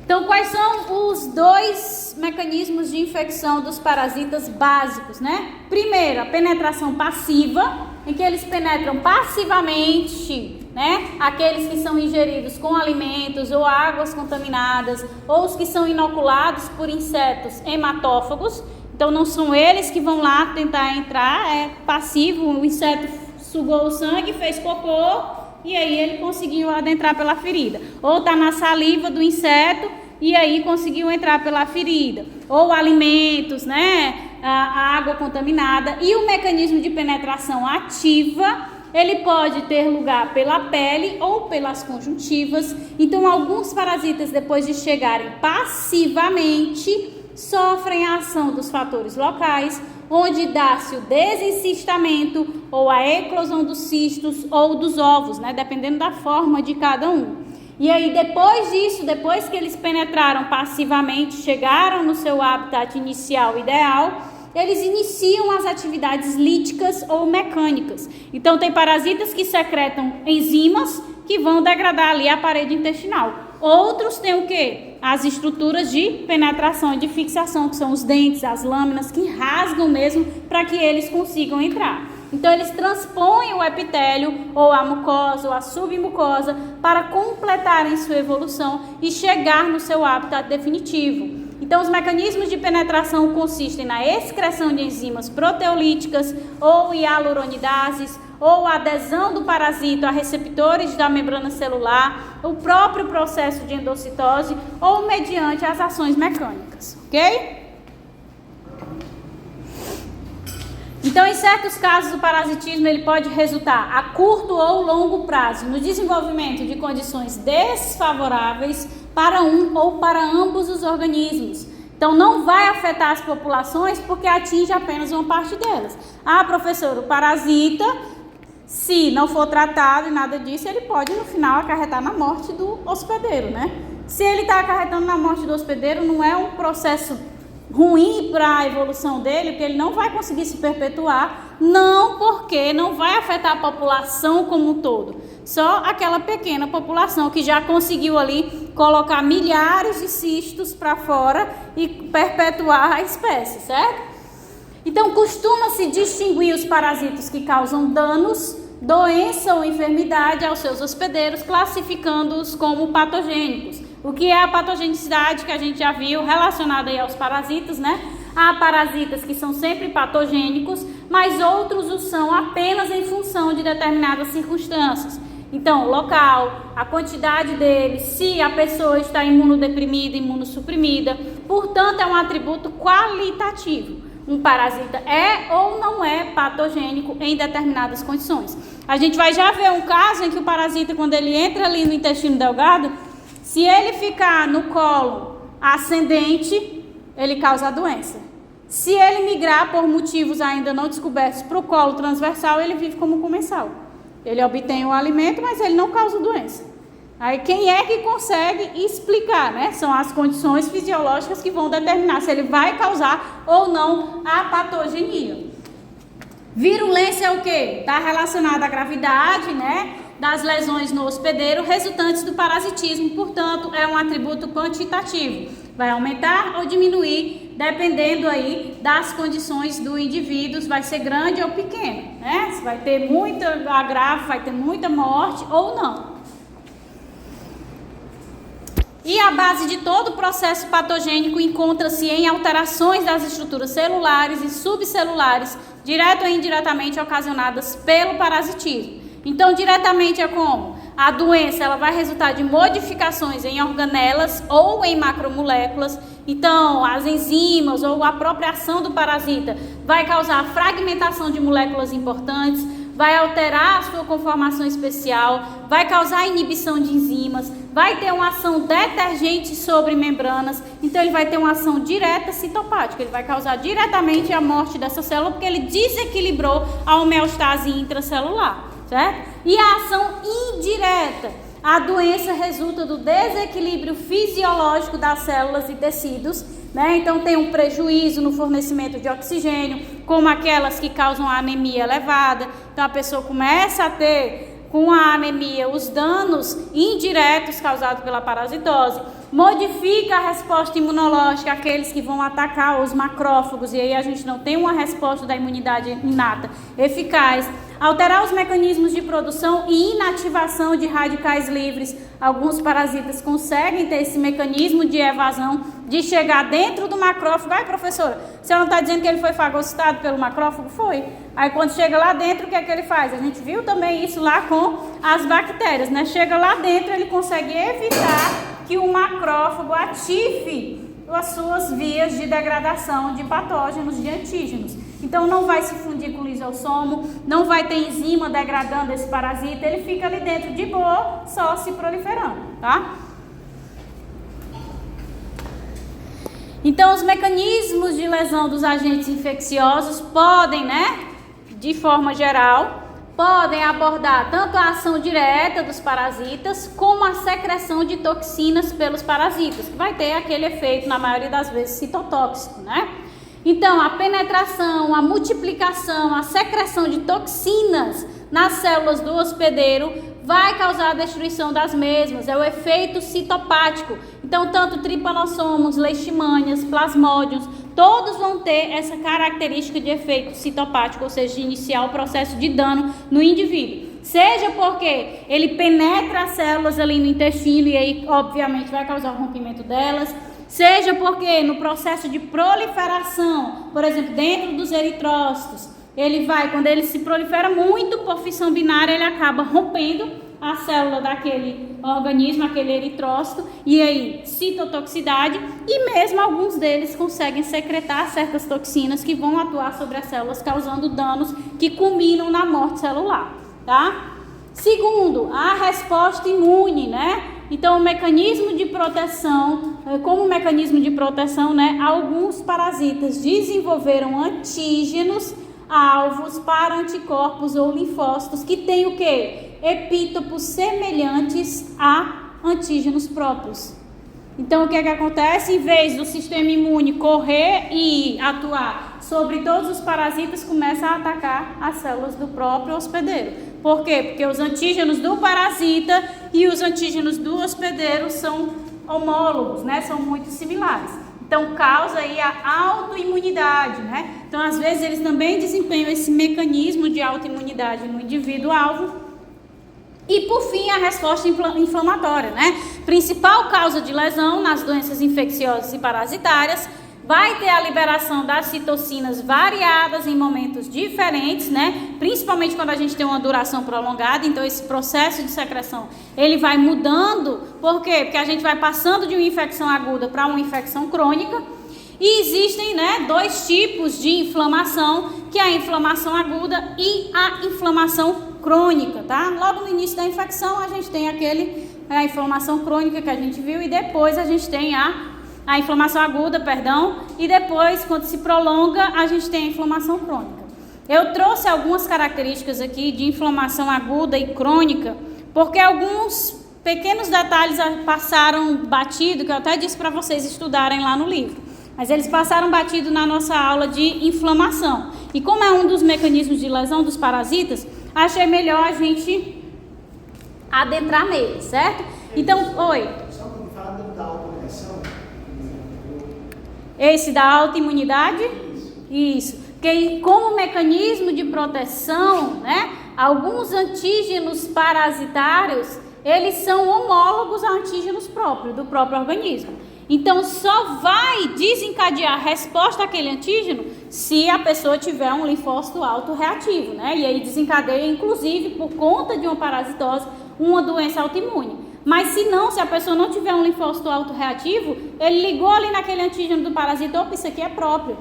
Então, quais são os 2 mecanismos de infecção dos parasitas básicos, né? Primeiro, a penetração passiva, em que eles penetram passivamente, né? Aqueles que são ingeridos com alimentos ou águas contaminadas, ou os que são inoculados por insetos hematófagos. Então, não são eles que vão lá tentar entrar, é passivo, o inseto sugou o sangue, fez cocô, e aí ele conseguiu adentrar pela ferida. Ou está na saliva do inseto e aí conseguiu entrar pela ferida. Ou alimentos, né? A água contaminada. E o mecanismo de penetração ativa, ele pode ter lugar pela pele ou pelas conjuntivas. Então, alguns parasitas, depois de chegarem passivamente, sofrem a ação dos fatores locais, onde dá-se o desencistamento ou a eclosão dos cistos ou dos ovos, né? Dependendo da forma de cada um. E aí, depois disso, depois que eles penetraram passivamente, chegaram no seu habitat inicial ideal, eles iniciam as atividades líticas ou mecânicas. Então, tem parasitas que secretam enzimas que vão degradar ali a parede intestinal. Outros têm o quê? As estruturas de penetração e de fixação, que são os dentes, as lâminas, que rasgam mesmo para que eles consigam entrar. Então, eles transpõem o epitélio, ou a mucosa, ou a submucosa, para completarem sua evolução e chegar no seu habitat definitivo. Então, os mecanismos de penetração consistem na excreção de enzimas proteolíticas, ou hialuronidases, ou a adesão do parasito a receptores da membrana celular, o próprio processo de endocitose, ou mediante as ações mecânicas, ok? Então, em certos casos, o parasitismo ele pode resultar a curto ou longo prazo no desenvolvimento de condições desfavoráveis para um ou para ambos os organismos. Então, não vai afetar as populações porque atinge apenas uma parte delas. Ah, professor, o parasita, se não for tratado e nada disso, ele pode, no final, acarretar na morte do hospedeiro, né? Se ele está acarretando na morte do hospedeiro, não é um processo ruim para a evolução dele, porque ele não vai conseguir se perpetuar, não porque não vai afetar a população como um todo, só aquela pequena população que já conseguiu ali colocar milhares de cistos para fora e perpetuar a espécie, certo? Então, costuma-se distinguir os parasitas que causam danos, doença ou enfermidade aos seus hospedeiros, classificando-os como patogênicos. O que é a patogenicidade que a gente já viu relacionada aí aos parasitas, né? Há parasitas que são sempre patogênicos, mas outros o são apenas em função de determinadas circunstâncias. Então, o local, a quantidade deles, se a pessoa está imunodeprimida, imunossuprimida, portanto, é um atributo qualitativo. Um parasita é ou não é patogênico em determinadas condições. A gente vai já ver um caso em que o parasita, quando ele entra ali no intestino delgado, se ele ficar no colo ascendente, ele causa a doença. Se ele migrar por motivos ainda não descobertos para o colo transversal, ele vive como comensal. Ele obtém o alimento, mas ele não causa doença. Aí quem é que consegue explicar, né? São as condições fisiológicas que vão determinar se ele vai causar ou não a patogenia. Virulência é o quê? Está relacionada à gravidade, né? Das lesões no hospedeiro resultantes do parasitismo, portanto, é um atributo quantitativo. Vai aumentar ou diminuir, dependendo aí das condições do indivíduo, se vai ser grande ou pequeno, né? Se vai ter muito agravo, vai ter muita morte ou não. E a base de todo o processo patogênico encontra-se em alterações das estruturas celulares e subcelulares, direto ou indiretamente ocasionadas pelo parasitismo. Então, diretamente é como? A doença ela vai resultar de modificações em organelas ou em macromoléculas. Então, as enzimas ou a própria ação do parasita vai causar a fragmentação de moléculas importantes, vai alterar a sua conformação especial, vai causar inibição de enzimas, vai ter uma ação detergente sobre membranas, então ele vai ter uma ação direta citopática, ele vai causar diretamente a morte dessa célula porque ele desequilibrou a homeostase intracelular, certo? E a ação indireta, a doença resulta do desequilíbrio fisiológico das células e tecidos, né? Então tem um prejuízo no fornecimento de oxigênio, como aquelas que causam a anemia elevada. Então a pessoa começa a ter, com a anemia, os danos indiretos causados pela parasitose, modifica a resposta imunológica, aqueles que vão atacar os macrófagos, e aí a gente não tem uma resposta da imunidade inata eficaz. Alterar os mecanismos de produção e inativação de radicais livres. Alguns parasitas conseguem ter esse mecanismo de evasão, de chegar dentro do macrófago. Ai, professora, você não está dizendo que ele foi fagocitado pelo macrófago? Foi. Aí quando chega lá dentro, o que é que ele faz? A gente viu também isso lá com as bactérias, né? Chega lá dentro, ele consegue evitar que o macrófago ative as suas vias de degradação de patógenos, de antígenos. Então não vai se fundir com o lisossomo, não vai ter enzima degradando esse parasita, ele fica ali dentro de boa, só se proliferando, tá? Então os mecanismos de lesão dos agentes infecciosos podem, né, de forma geral, podem abordar tanto a ação direta dos parasitas, como a secreção de toxinas pelos parasitas, que vai ter aquele efeito, na maioria das vezes, citotóxico, né? Então, a penetração, a multiplicação, a secreção de toxinas nas células do hospedeiro vai causar a destruição das mesmas, é o efeito citopático. Então, tanto tripanossomos, leishmanias, plasmódios, todos vão ter essa característica de efeito citopático, ou seja, de iniciar o processo de dano no indivíduo. Seja porque ele penetra as células ali no intestino e aí, obviamente, vai causar o rompimento delas. Seja porque no processo de proliferação, por exemplo, dentro dos eritrócitos, ele vai, quando ele se prolifera muito por fissão binária, ele acaba rompendo a célula daquele organismo, aquele eritrócito, e aí citotoxicidade, e mesmo alguns deles conseguem secretar certas toxinas que vão atuar sobre as células, causando danos que culminam na morte celular, tá? Segundo, a resposta imune, né? Então, o mecanismo de proteção, como mecanismo de proteção, né? Alguns parasitas desenvolveram antígenos alvos para anticorpos ou linfócitos que têm o quê? Epítopos semelhantes a antígenos próprios. Então, o que é que acontece? Em vez do sistema imune correr e atuar sobre todos os parasitas, começa a atacar as células do próprio hospedeiro. Por quê? Porque os antígenos do parasita e os antígenos do hospedeiro são homólogos, né? São muito similares. Então, causa aí a autoimunidade, né? Então, às vezes, eles também desempenham esse mecanismo de autoimunidade no indivíduo-alvo. E, por fim, a resposta inflamatória, né? Principal causa de lesão nas doenças infecciosas e parasitárias. Vai ter a liberação das citocinas variadas em momentos diferentes, né? Principalmente quando a gente tem uma duração prolongada. Então, esse processo de secreção, ele vai mudando. Por quê? Porque a gente vai passando de uma infecção aguda para uma infecção crônica. E existem, né, dois tipos de inflamação, que é a inflamação aguda e a inflamação crônica, tá? Logo no início da infecção, a gente tem a inflamação crônica que a gente viu, e depois a gente tem a inflamação aguda, e depois, quando se prolonga, a gente tem a inflamação crônica. Eu trouxe algumas características aqui de inflamação aguda e crônica, porque alguns pequenos detalhes passaram batido, que eu até disse para vocês estudarem lá no livro, mas eles passaram batido na nossa aula de inflamação. E como é um dos mecanismos de lesão dos parasitas, achei melhor a gente adentrar nele, certo? Então, oi. Só quando fala da autoproteção, Esse da autoimunidade? Isso. Porque como mecanismo de proteção, né? Alguns antígenos parasitários, eles são homólogos a antígenos próprios, do próprio organismo. Então, só vai desencadear a resposta àquele antígeno se a pessoa tiver um linfócito autoreativo, né? E aí desencadeia, inclusive, por conta de uma parasitose, uma doença autoimune. Mas se não, se a pessoa não tiver um linfócito autoreativo, ele ligou ali naquele antígeno do parasita, opa, isso aqui é próprio,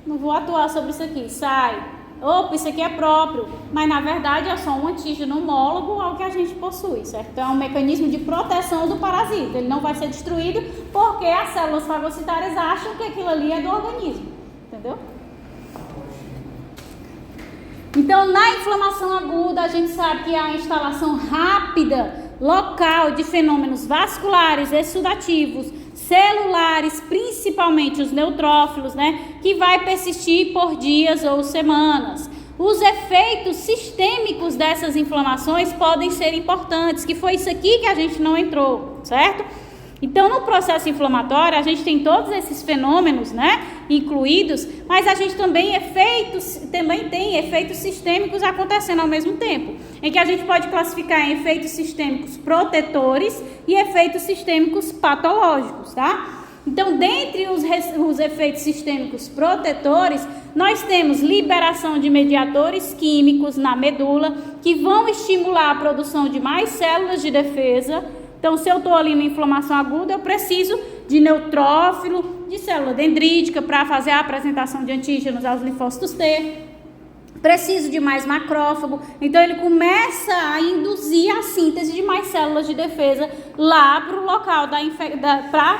não vou atuar sobre isso aqui, sai. Opa, isso aqui é próprio, mas na verdade é só um antígeno homólogo ao que a gente possui, certo? Então é um mecanismo de proteção do parasita, ele não vai ser destruído porque as células fagocitárias acham que aquilo ali é do organismo, entendeu? Então, na inflamação aguda, a gente sabe que há a instalação rápida, local de fenômenos vasculares, exudativos, celulares, principalmente os neutrófilos, né, que vai persistir por dias ou semanas. Os efeitos sistêmicos dessas inflamações podem ser importantes, que foi isso aqui que a gente não entrou, certo? Então, no processo inflamatório, a gente tem todos esses fenômenos, né, incluídos, mas a gente também tem efeitos sistêmicos acontecendo ao mesmo tempo, em que a gente pode classificar em efeitos sistêmicos protetores e efeitos sistêmicos patológicos, tá? Então, dentre os efeitos sistêmicos protetores, nós temos liberação de mediadores químicos na medula, que vão estimular a produção de mais células de defesa. Então, se eu estou ali na inflamação aguda, eu preciso de neutrófilo, de célula dendrítica para fazer a apresentação de antígenos aos linfócitos T. Preciso de mais macrófago. Então, ele começa a induzir a síntese de mais células de defesa lá para o local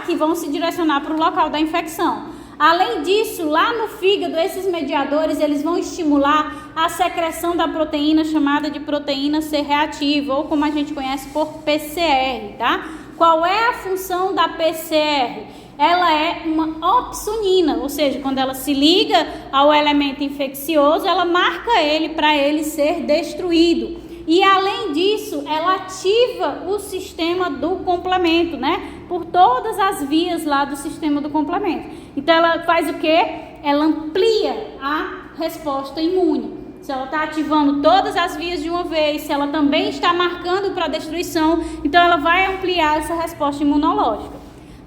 que vão se direcionar para o local da infecção. Além disso, lá no fígado, esses mediadores, eles vão estimular a secreção da proteína chamada de proteína C reativa, ou como a gente conhece por PCR, tá? Qual é a função da PCR? Ela é uma opsonina, ou seja, quando ela se liga ao elemento infeccioso, ela marca ele para ele ser destruído. E além disso, ela ativa o sistema do complemento, né? Por todas as vias lá do sistema do complemento. Então ela faz o quê? Ela amplia a resposta imune. Se ela está ativando todas as vias de uma vez, se ela também está marcando para destruição, então ela vai ampliar essa resposta imunológica.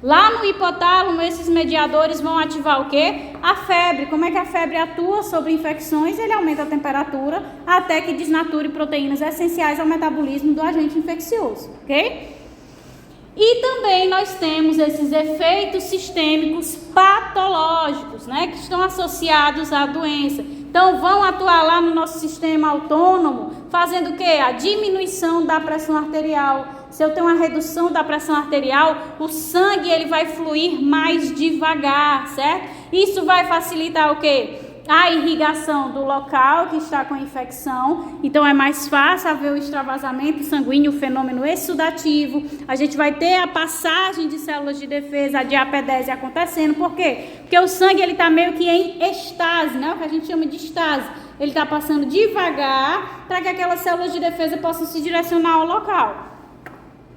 Lá no hipotálamo, esses mediadores vão ativar o quê? A febre. Como é que a febre atua sobre infecções? Ele aumenta a temperatura até que desnature proteínas essenciais ao metabolismo do agente infeccioso, ok? E também nós temos esses efeitos sistêmicos patológicos, né? Que estão associados à doença. Então, vão atuar lá no nosso sistema autônomo, fazendo o quê? A diminuição da pressão arterial. Se eu tenho uma redução da pressão arterial, o sangue ele vai fluir mais devagar, certo? Isso vai facilitar o quê? A irrigação do local que está com a infecção. Então, é mais fácil haver o extravasamento sanguíneo, o fenômeno exsudativo. A gente vai ter a passagem de células de defesa, a diapedese acontecendo. Por quê? Porque o sangue está meio que em estase, né? O que a gente chama de estase. Ele está passando devagar para que aquelas células de defesa possam se direcionar ao local.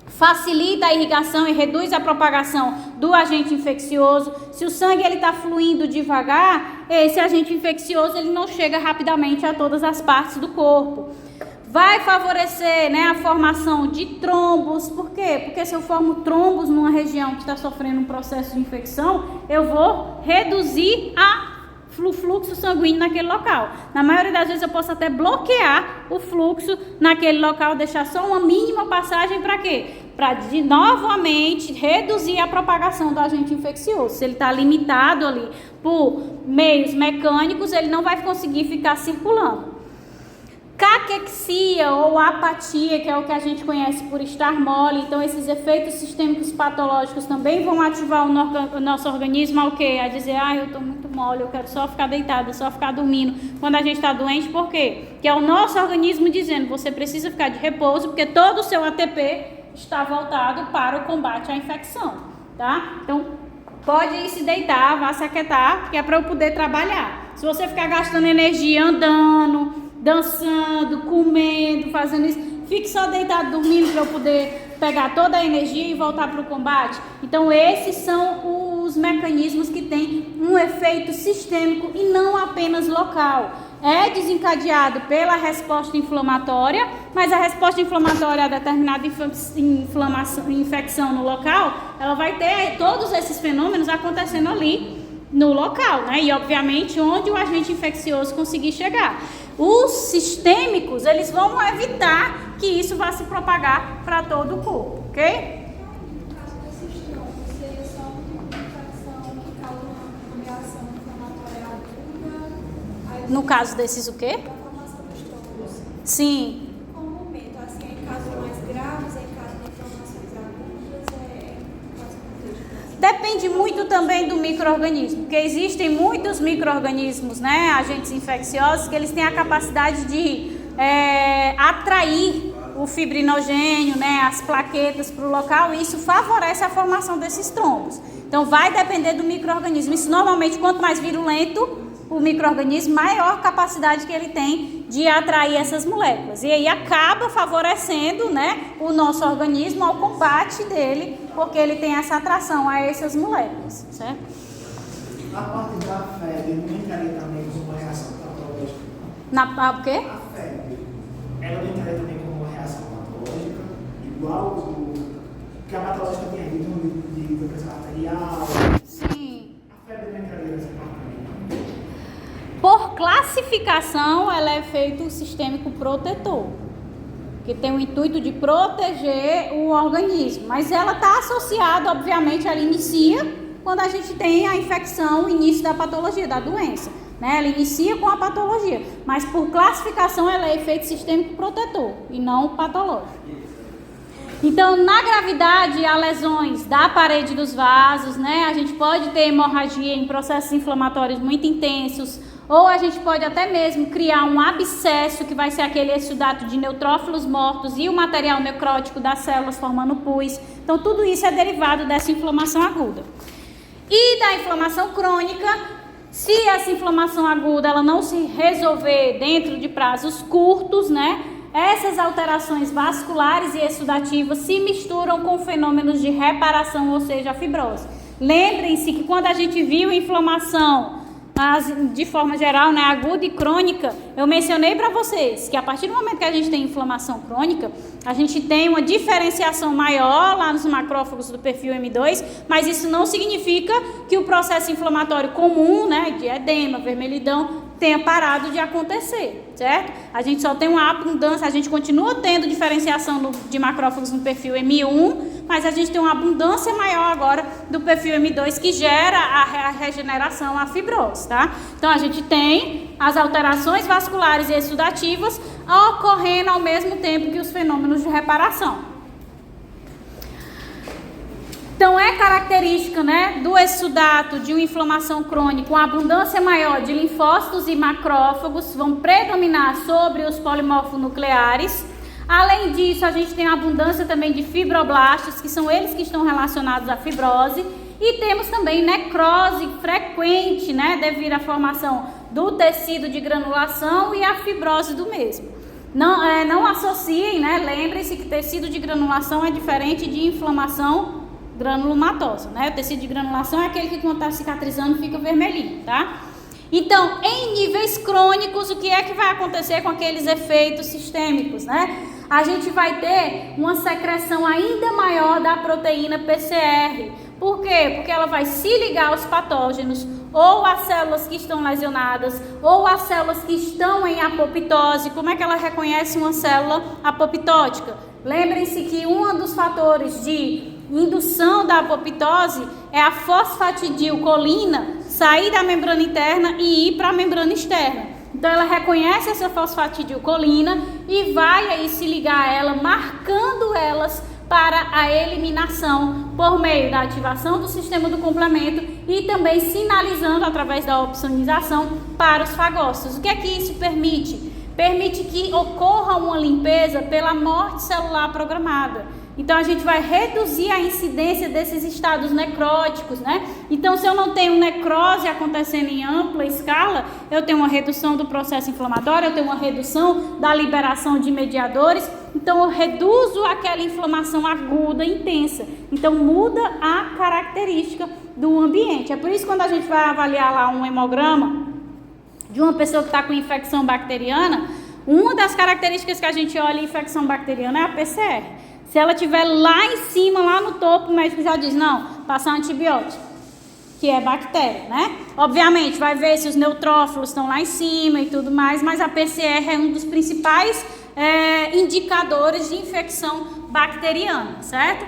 Facilita a irrigação e reduz a propagação do agente infeccioso. Se o sangue está fluindo devagar, esse agente infeccioso ele não chega rapidamente a todas as partes do corpo. Vai favorecer, né, a formação de trombos. Por quê? Porque se eu formo trombos numa região que está sofrendo um processo de infecção, eu vou reduzir o fluxo sanguíneo naquele local. Na maioria das vezes eu posso até bloquear o fluxo naquele local, deixar só uma mínima passagem para quê? Para novamente reduzir a propagação do agente infeccioso. Se ele está limitado ali por meios mecânicos, ele não vai conseguir ficar circulando. Caquexia ou apatia, que é o que a gente conhece por estar mole. Então, esses efeitos sistêmicos patológicos também vão ativar o nosso organismo ao quê? A dizer, eu estou muito mole, eu quero só ficar deitado, só ficar dormindo. Quando a gente está doente, por quê? Que é o nosso organismo dizendo, você precisa ficar de repouso, porque todo o seu ATP está voltado para o combate à infecção, tá? Então, pode ir se deitar, vá se aquietar, que é para eu poder trabalhar. Se você ficar gastando energia andando, dançando, comendo, fazendo isso, fique só deitado dormindo para eu poder pegar toda a energia e voltar para o combate. Então esses são os mecanismos que têm um efeito sistêmico e não apenas local. É desencadeado pela resposta inflamatória, mas a resposta inflamatória a determinada infecção no local, ela vai ter todos esses fenômenos acontecendo ali no local, né? E obviamente onde o agente infeccioso conseguir chegar. Os sistêmicos, eles vão evitar que isso vá se propagar para todo o corpo, ok? No caso desses trombos, seria só uma infecção que causa uma reação inflamatória aguda? No caso desses o quê? A formação dos trombos. Sim. Qual o momento? Assim, em casos mais graves, em caso de inflamações agudas, quase contexto. Depende muito também do micro-organismo, porque existem muitos micro-organismos, né, agentes infecciosos, que eles têm a capacidade de atrair o fibrinogênio, né, as plaquetas para o local, e isso favorece a formação desses trombos. Então vai depender do micro-organismo. Isso normalmente, quanto mais virulento o micro-organismo, maior capacidade que ele tem de atrair essas moléculas. E aí acaba favorecendo, né, o nosso organismo ao combate dele, porque ele tem essa atração a essas moléculas, certo? A parte da febre não entraria também como uma reação patológica? O quê? A febre, ela não entraria também como uma reação patológica, igual o que a patológica tem aí, de pressão arterial? Sim. A febre não entraria nessa parte também? Por classificação, ela é efeito sistêmico protetor, que tem o intuito de proteger o organismo, mas ela está associada, obviamente, ela inicia quando a gente tem a infecção, o início da patologia, da doença, né? Ela inicia com a patologia, mas por classificação ela é efeito sistêmico protetor e não patológico. Então, na gravidade, há lesões da parede dos vasos, né? A gente pode ter hemorragia em processos inflamatórios muito intensos, ou a gente pode até mesmo criar um abscesso, que vai ser aquele exudato de neutrófilos mortos e o material necrótico das células formando pus. Então, tudo isso é derivado dessa inflamação aguda. E da inflamação crônica, se essa inflamação aguda ela não se resolver dentro de prazos curtos, né? essas alterações vasculares e exudativas se misturam com fenômenos de reparação, ou seja, a fibrose. Lembrem-se que quando a gente viu inflamação de forma geral, né, aguda e crônica, eu mencionei para vocês que a partir do momento que a gente tem inflamação crônica, a gente tem uma diferenciação maior lá nos macrófagos do perfil M2, mas isso não significa que o processo inflamatório comum, né, de edema, vermelhidão, tenha parado de acontecer, certo? A gente só tem uma abundância, a gente continua tendo diferenciação de macrófagos no perfil M1, mas a gente tem uma abundância maior agora do perfil M2 que gera a regeneração, a fibrose, tá? Então a gente tem as alterações vasculares e exudativas ocorrendo ao mesmo tempo que os fenômenos de reparação. Então, é característica, né, do exudato de uma inflamação crônica, uma abundância maior de linfócitos e macrófagos vão predominar sobre os polimorfonucleares. Além disso, a gente tem a abundância também de fibroblastos, que são eles que estão relacionados à fibrose. E temos também necrose frequente, né, devido à formação do tecido de granulação e à fibrose do mesmo. Não associem, né, lembrem-se que tecido de granulação é diferente de inflamação granulomatosa, né? O tecido de granulação é aquele que quando está cicatrizando fica vermelhinho, tá? Então, em níveis crônicos, o que é que vai acontecer com aqueles efeitos sistêmicos, né? A gente vai ter uma secreção ainda maior da proteína PCR. Por quê? Porque ela vai se ligar aos patógenos, ou às células que estão lesionadas, ou às células que estão em apoptose. Como é que ela reconhece uma célula apoptótica? Lembrem-se que um dos fatores de indução da apoptose é a fosfatidilcolina sair da membrana interna e ir para a membrana externa. Então ela reconhece essa fosfatidilcolina e vai aí se ligar a ela, marcando elas para a eliminação por meio da ativação do sistema do complemento e também sinalizando através da opsonização para os fagócitos. O que é que isso permite? Permite que ocorra uma limpeza pela morte celular programada. Então, a gente vai reduzir a incidência desses estados necróticos, né? Então, se eu não tenho necrose acontecendo em ampla escala, eu tenho uma redução do processo inflamatório, eu tenho uma redução da liberação de mediadores. Então, eu reduzo aquela inflamação aguda, intensa. Então, muda a característica do ambiente. É por isso que quando a gente vai avaliar lá um hemograma de uma pessoa que está com infecção bacteriana, uma das características que a gente olha em infecção bacteriana é a PCR. Se ela estiver lá em cima, lá no topo, o médico já diz, não, passar antibiótico, que é bactéria, né? Obviamente, vai ver se os neutrófilos estão lá em cima e tudo mais, mas a PCR é um dos principais indicadores de infecção bacteriana, certo?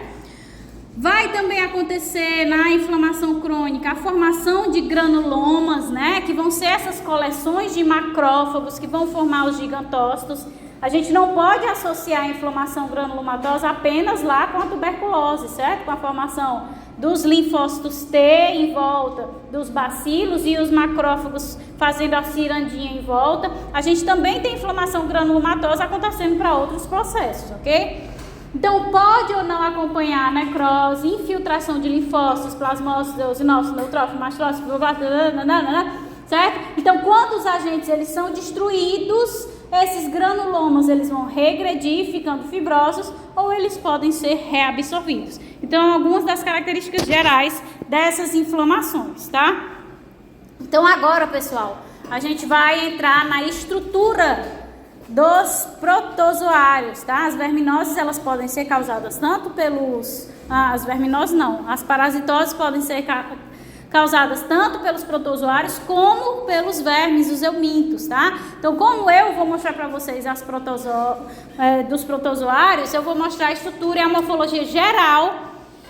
Vai também acontecer na inflamação crônica a formação de granulomas, né? Que vão ser essas coleções de macrófagos que vão formar os gigantócitos. A gente não pode associar a inflamação granulomatosa apenas lá com a tuberculose, certo? Com a formação dos linfócitos T em volta dos bacilos e os macrófagos fazendo a cirandinha em volta. A gente também tem inflamação granulomatosa acontecendo para outros processos, ok? Então, pode ou não acompanhar necrose, infiltração de linfócitos, plasmócitos, eosinófilos, neutrófilos, mastrófilos, certo? Então, quando os agentes eles são destruídos, esses granulomas eles vão regredir, ficando fibrosos, ou eles podem ser reabsorvidos. Então, algumas das características gerais dessas inflamações, tá? Então, agora, pessoal, a gente vai entrar na estrutura dos protozoários, tá? As verminoses, elas podem ser causadas tanto pelos... as verminoses não, as parasitoses podem ser causadas tanto pelos protozoários como pelos vermes, os eumintos, tá? Então, como eu vou mostrar para vocês dos protozoários, eu vou mostrar a estrutura e a morfologia geral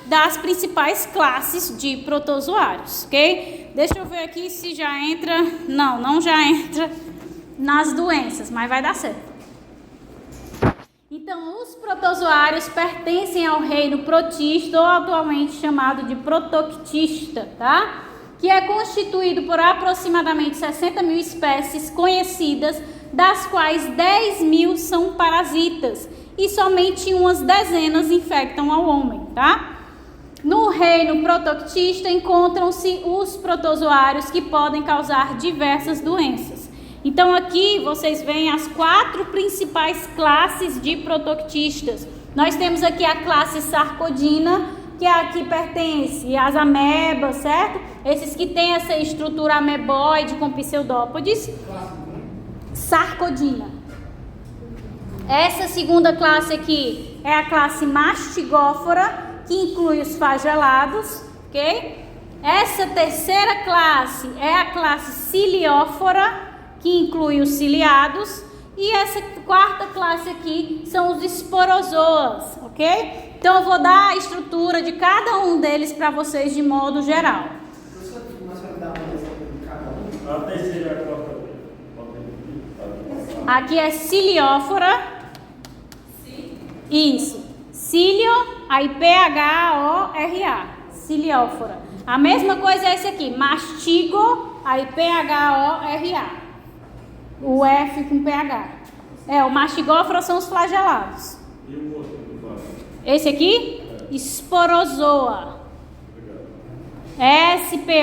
das principais classes de protozoários, ok? Deixa eu ver aqui se já entra... Não já entra nas doenças, mas vai dar certo. Então, os protozoários pertencem ao reino protista, ou atualmente chamado de protoctista, tá? Que é constituído por aproximadamente 60 mil espécies conhecidas, das quais 10 mil são parasitas e somente umas dezenas infectam ao homem, tá? No reino protoctista encontram-se os protozoários que podem causar diversas doenças. Então aqui vocês veem as 4 principais classes de protoctistas. Nós temos aqui a classe sarcodina, que é a que pertence às amebas, certo? Esses que têm essa estrutura ameboide com pseudópodes. Sarcodina. Essa segunda classe aqui é a classe mastigófora, que inclui os flagelados, ok? Essa terceira classe é a classe ciliófora, que inclui os ciliados. E essa quarta classe aqui são os esporozoas, ok? Então eu vou dar a estrutura de cada um deles para vocês de modo geral. Professor, nós vamos dar um exemplo de cada um. A terceira é a quarta. Aqui é ciliófora. Isso. Cílio, aí P-H-O-R-A. Ciliófora. A mesma coisa é esse aqui. Mastigo, aí P-H-O-R-A. O F com PH. O mastigófora são os flagelados. E o outro? Esse aqui? Esporozoa. S-P-O-R-O-A-Z-O-A.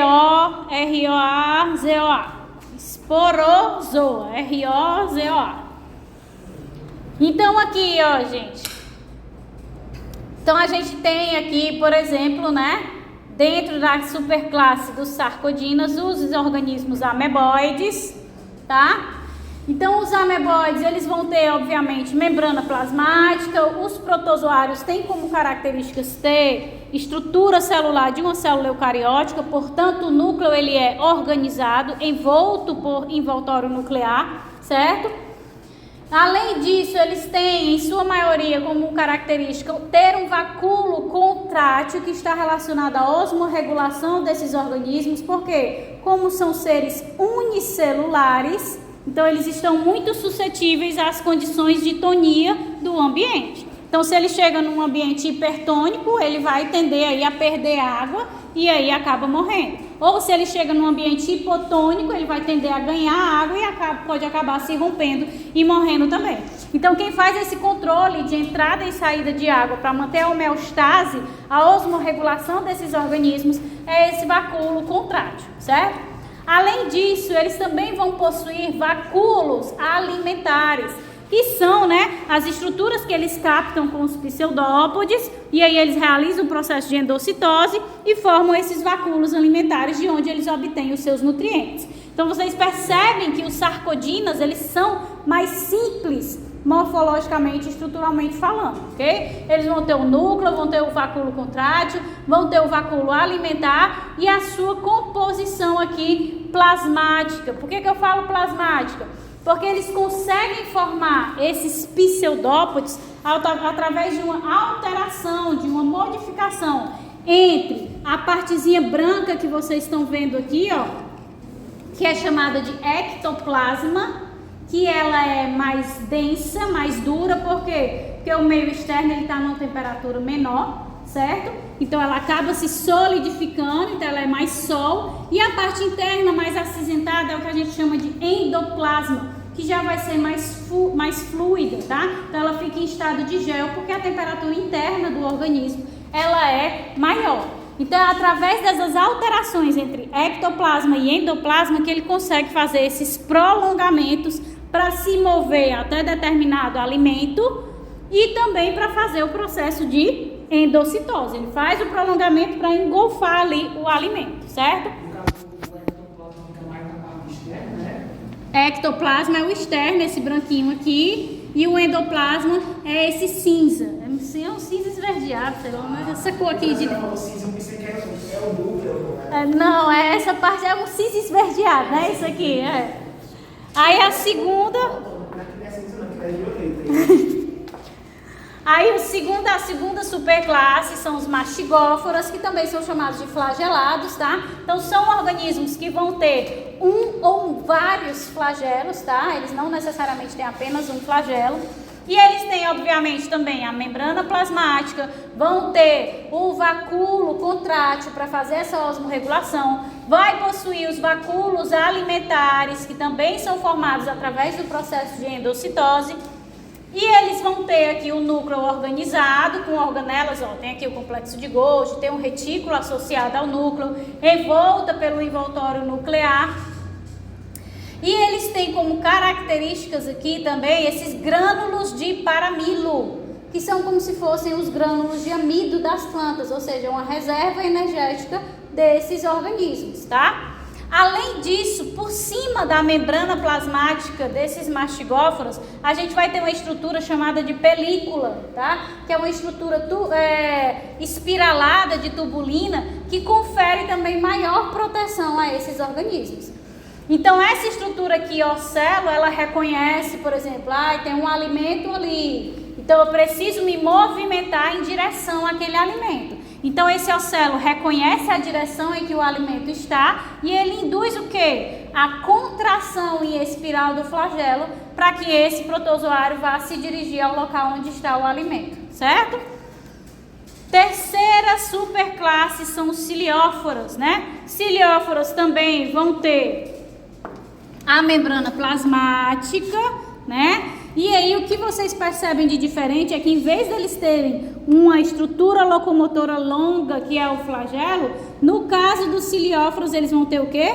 Esporozoa. R-O-Z-O-A. Então aqui, ó, gente. Então a gente tem aqui, por exemplo, né? Dentro da superclasse dos sarcodinas, os organismos ameboides, tá? Então, os ameboides, eles vão ter, obviamente, membrana plasmática. Os protozoários têm como características ter estrutura celular de uma célula eucariótica, portanto, o núcleo ele é organizado, envolto por envoltório nuclear, certo? Além disso, eles têm, em sua maioria, como característica, ter um vacúolo contrátil que está relacionado à osmorregulação desses organismos, porque, como são seres unicelulares, então, eles estão muito suscetíveis às condições de tonia do ambiente. Então, se ele chega num ambiente hipertônico, ele vai tender aí a perder água e aí acaba morrendo. Ou se ele chega num ambiente hipotônico, ele vai tender a ganhar água e pode acabar se rompendo e morrendo também. Então, quem faz esse controle de entrada e saída de água para manter a homeostase, a osmorregulação desses organismos, é esse vacúolo contrátil, certo? Além disso, eles também vão possuir vacúolos alimentares, que são, né, as estruturas que eles captam com os pseudópodes, e aí eles realizam o processo de endocitose e formam esses vacúolos alimentares de onde eles obtêm os seus nutrientes. Então, vocês percebem que os sarcodinas, eles são mais simples, morfologicamente, estruturalmente falando, ok? Eles vão ter o núcleo, vão ter o vacúolo contrátil, vão ter o vacúolo alimentar e a sua composição aqui plasmática. Por que eu falo plasmática? Porque eles conseguem formar esses pseudópodes através de uma alteração, de uma modificação entre a partezinha branca que vocês estão vendo aqui, ó, que é chamada de ectoplasma, que ela é mais densa, mais dura, por quê? Porque o meio externo está numa temperatura menor, certo? Então ela acaba se solidificando, então ela é mais sol, e a parte interna mais acinzentada é o que a gente chama de endoplasma, que já vai ser mais fluida, tá? Então ela fica em estado de gel, porque a temperatura interna do organismo, ela é maior. Então, é através dessas alterações entre ectoplasma e endoplasma que ele consegue fazer esses prolongamentos para se mover até determinado alimento e também para fazer o processo de endocitose. Ele faz o prolongamento para engolfar ali o alimento, certo? No caso, o ectoplasma fica mais na parte externa, né? Ectoplasma é o externo, esse branquinho aqui, e o endoplasma é esse cinza. É um cinza esverdeado, sei lá, mas essa cor aqui de... Eu pensei que é o núcleo, né? Não, essa parte é um cinza esverdeado, né? Isso aqui, é. Aí a segunda... Aí a segunda superclasse são os mastigóforas, que também são chamados de flagelados, tá? Então são organismos que vão ter um ou vários flagelos, tá? Eles não necessariamente têm apenas um flagelo. E eles têm, obviamente, também a membrana plasmática, vão ter o vacúolo contrátil para fazer essa osmorregulação, vai possuir os vacúolos alimentares, que também são formados através do processo de endocitose, e eles vão ter aqui o núcleo organizado com organelas, ó, tem aqui o complexo de Golgi, tem um retículo associado ao núcleo, envolta pelo envoltório nuclear. E eles têm como características aqui também esses grânulos de paramilo, que são como se fossem os grânulos de amido das plantas, ou seja, uma reserva energética desses organismos, tá? Além disso, por cima da membrana plasmática desses mastigóforos, a gente vai ter uma estrutura chamada de película, tá? Que é uma estrutura espiralada de tubulina que confere também maior proteção a esses organismos. Então, essa estrutura aqui, ocelo, ela reconhece, por exemplo, tem um alimento ali, então eu preciso me movimentar em direção àquele alimento. Então, esse ocelo reconhece a direção em que o alimento está e ele induz o quê? A contração em espiral do flagelo para que esse protozoário vá se dirigir ao local onde está o alimento, certo? Terceira superclasse são os cilióforos, né? Cilióforos também vão ter a membrana plasmática, né? E aí o que vocês percebem de diferente é que em vez deles terem uma estrutura locomotora longa, que é o flagelo, no caso dos cilióforos eles vão ter o quê?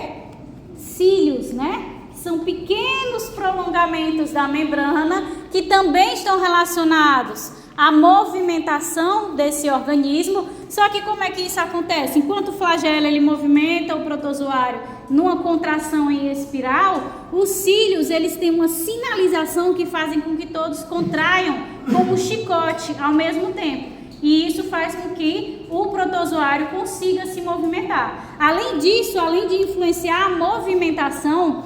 Cílios, né? São pequenos prolongamentos da membrana que também estão relacionados à movimentação desse organismo. Só que como é que isso acontece? Enquanto o flagelo ele movimenta o protozoário numa contração em espiral, os cílios eles têm uma sinalização que fazem com que todos contraiam como chicote ao mesmo tempo. E isso faz com que o protozoário consiga se movimentar. Além disso, além de influenciar a movimentação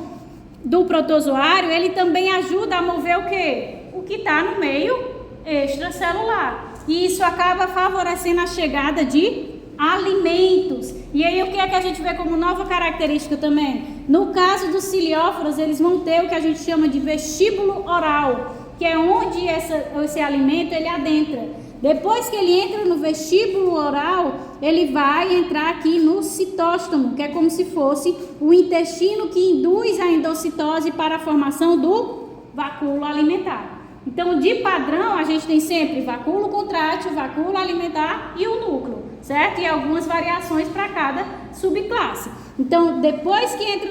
do protozoário, ele também ajuda a mover o quê? O que está no meio extracelular. E isso acaba favorecendo a chegada de alimentos. E aí o que é que a gente vê como nova característica também? No caso dos cilióforos, eles vão ter o que a gente chama de vestíbulo oral, que é onde esse alimento ele adentra. Depois que ele entra no vestíbulo oral, ele vai entrar aqui no citóstomo, que é como se fosse o intestino que induz a endocitose para a formação do vacúolo alimentar. Então, de padrão, a gente tem sempre vacúolo contrátil, vacúolo alimentar e o núcleo, certo? E algumas variações para cada subclasse. Então, depois que entra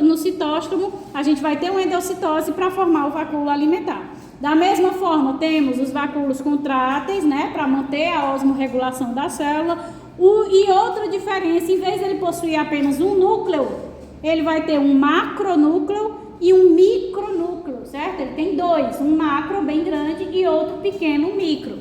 no citóstomo, a gente vai ter uma endocitose para formar o vacúolo alimentar. Da mesma forma, temos os vacúolos contráteis, né, para manter a osmorregulação da célula. E outra diferença, em vez de ele possuir apenas um núcleo, ele vai ter um macronúcleo e um micronúcleo, certo? Ele tem dois, um macro bem grande e outro pequeno, micro.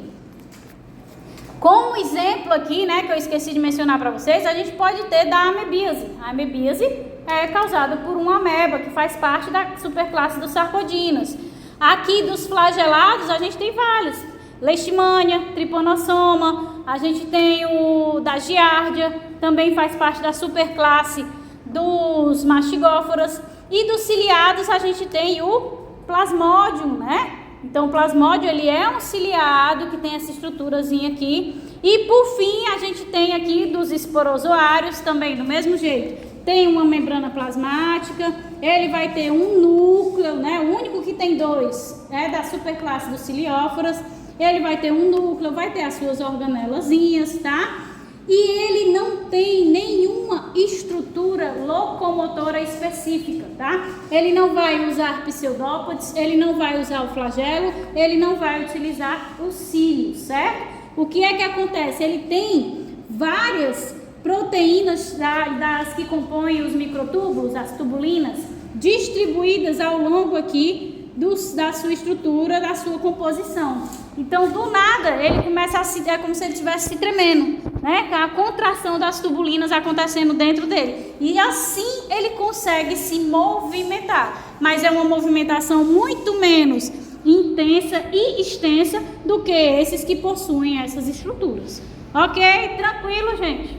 Como exemplo aqui, né, que eu esqueci de mencionar para vocês, a gente pode ter da amebíase. A amebíase é causada por uma ameba, que faz parte da superclasse dos sarcodinos. Aqui dos flagelados a gente tem vários. Leishmania, Trypanosoma, a gente tem o da giardia, também faz parte da superclasse dos mastigóforos. E dos ciliados a gente tem o Plasmodium, né? Então o Plasmodium ele é um ciliado que tem essa estruturazinha aqui. E por fim a gente tem aqui dos esporozoários também do mesmo jeito. Tem uma membrana plasmática, ele vai ter um núcleo, né? O único que tem dois é da superclasse dos cilióforos. Ele vai ter um núcleo, vai ter as suas organelazinhas, tá? E ele não tem nenhuma estrutura locomotora específica, tá? Ele não vai usar pseudópodes, ele não vai usar o flagelo, ele não vai utilizar os cílios, certo? O que é que acontece? Ele tem várias proteínas das que compõem os microtúbulos, as tubulinas, distribuídas ao longo aqui da sua estrutura, da sua composição. Então, do nada, ele começa é como se ele estivesse se tremendo, né? Com a contração das tubulinas acontecendo dentro dele. E assim ele consegue se movimentar. Mas é uma movimentação muito menos intensa e extensa do que esses que possuem essas estruturas. Ok? Tranquilo, gente?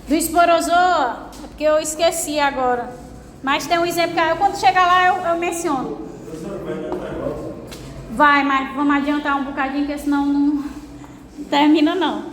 Do esporozoa, é porque eu esqueci agora. Mas tem um exemplo que quando chegar lá eu menciono. Vai, mas vamos adiantar um bocadinho, porque senão não termina não.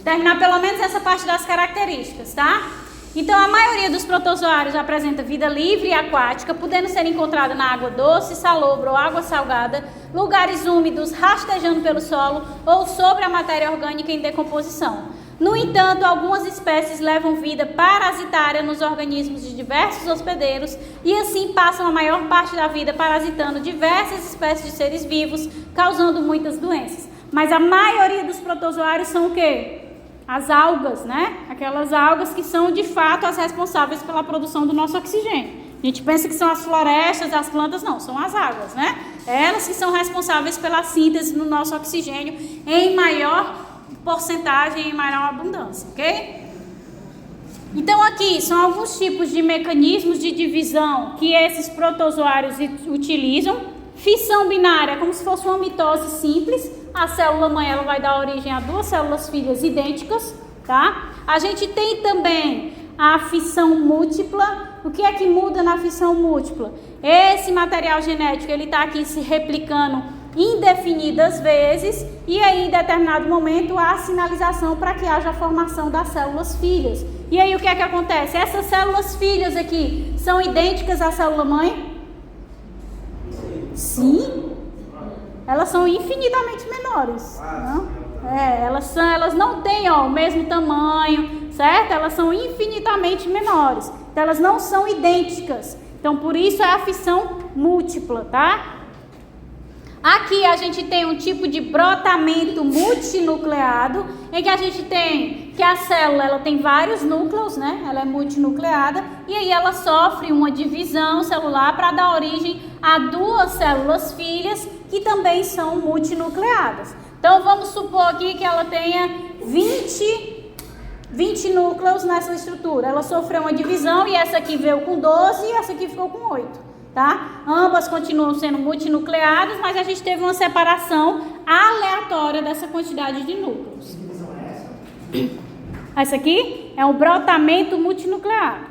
Terminar pelo menos essa parte das características, tá? Então a maioria dos protozoários apresenta vida livre e aquática, podendo ser encontrada na água doce, salobra ou água salgada, lugares úmidos, rastejando pelo solo ou sobre a matéria orgânica em decomposição. No entanto, algumas espécies levam vida parasitária nos organismos de diversos hospedeiros e assim passam a maior parte da vida parasitando diversas espécies de seres vivos, causando muitas doenças. Mas a maioria dos protozoários são o quê? As algas, né? Aquelas algas que são de fato as responsáveis pela produção do nosso oxigênio. A gente pensa que são as florestas, as plantas, não, são as águas, né? Elas que são responsáveis pela síntese do nosso oxigênio em maior porcentagem, em maior abundância, ok? Então aqui são alguns tipos de mecanismos de divisão que esses protozoários utilizam. Fissão binária, como se fosse uma mitose simples. A célula mãe ela vai dar origem a duas células filhas idênticas, tá? A gente tem também a fissão múltipla. O que é que muda na fissão múltipla? Esse material genético ele está aqui se replicando indefinidas vezes e aí em determinado momento há sinalização para que haja a formação das células filhas. E aí o que é que acontece? Essas células filhas aqui são idênticas à célula mãe? Sim. Elas são infinitamente menores. Não? Elas não têm o mesmo tamanho, certo? Elas são infinitamente menores. Então elas não são idênticas. Então por isso é a fissão múltipla, tá? Aqui a gente tem um tipo de brotamento multinucleado, em que a gente tem que a célula ela tem vários núcleos, né? Ela é multinucleada e aí ela sofre uma divisão celular para dar origem a duas células filhas que também são multinucleadas. Então vamos supor aqui que ela tenha 20 núcleos nessa estrutura. Ela sofreu uma divisão e essa aqui veio com 12 e essa aqui ficou com 8. Tá? Ambas continuam sendo multinucleadas, mas a gente teve uma separação aleatória dessa quantidade de núcleos. Que divisão é essa? Essa aqui é um brotamento multinucleado.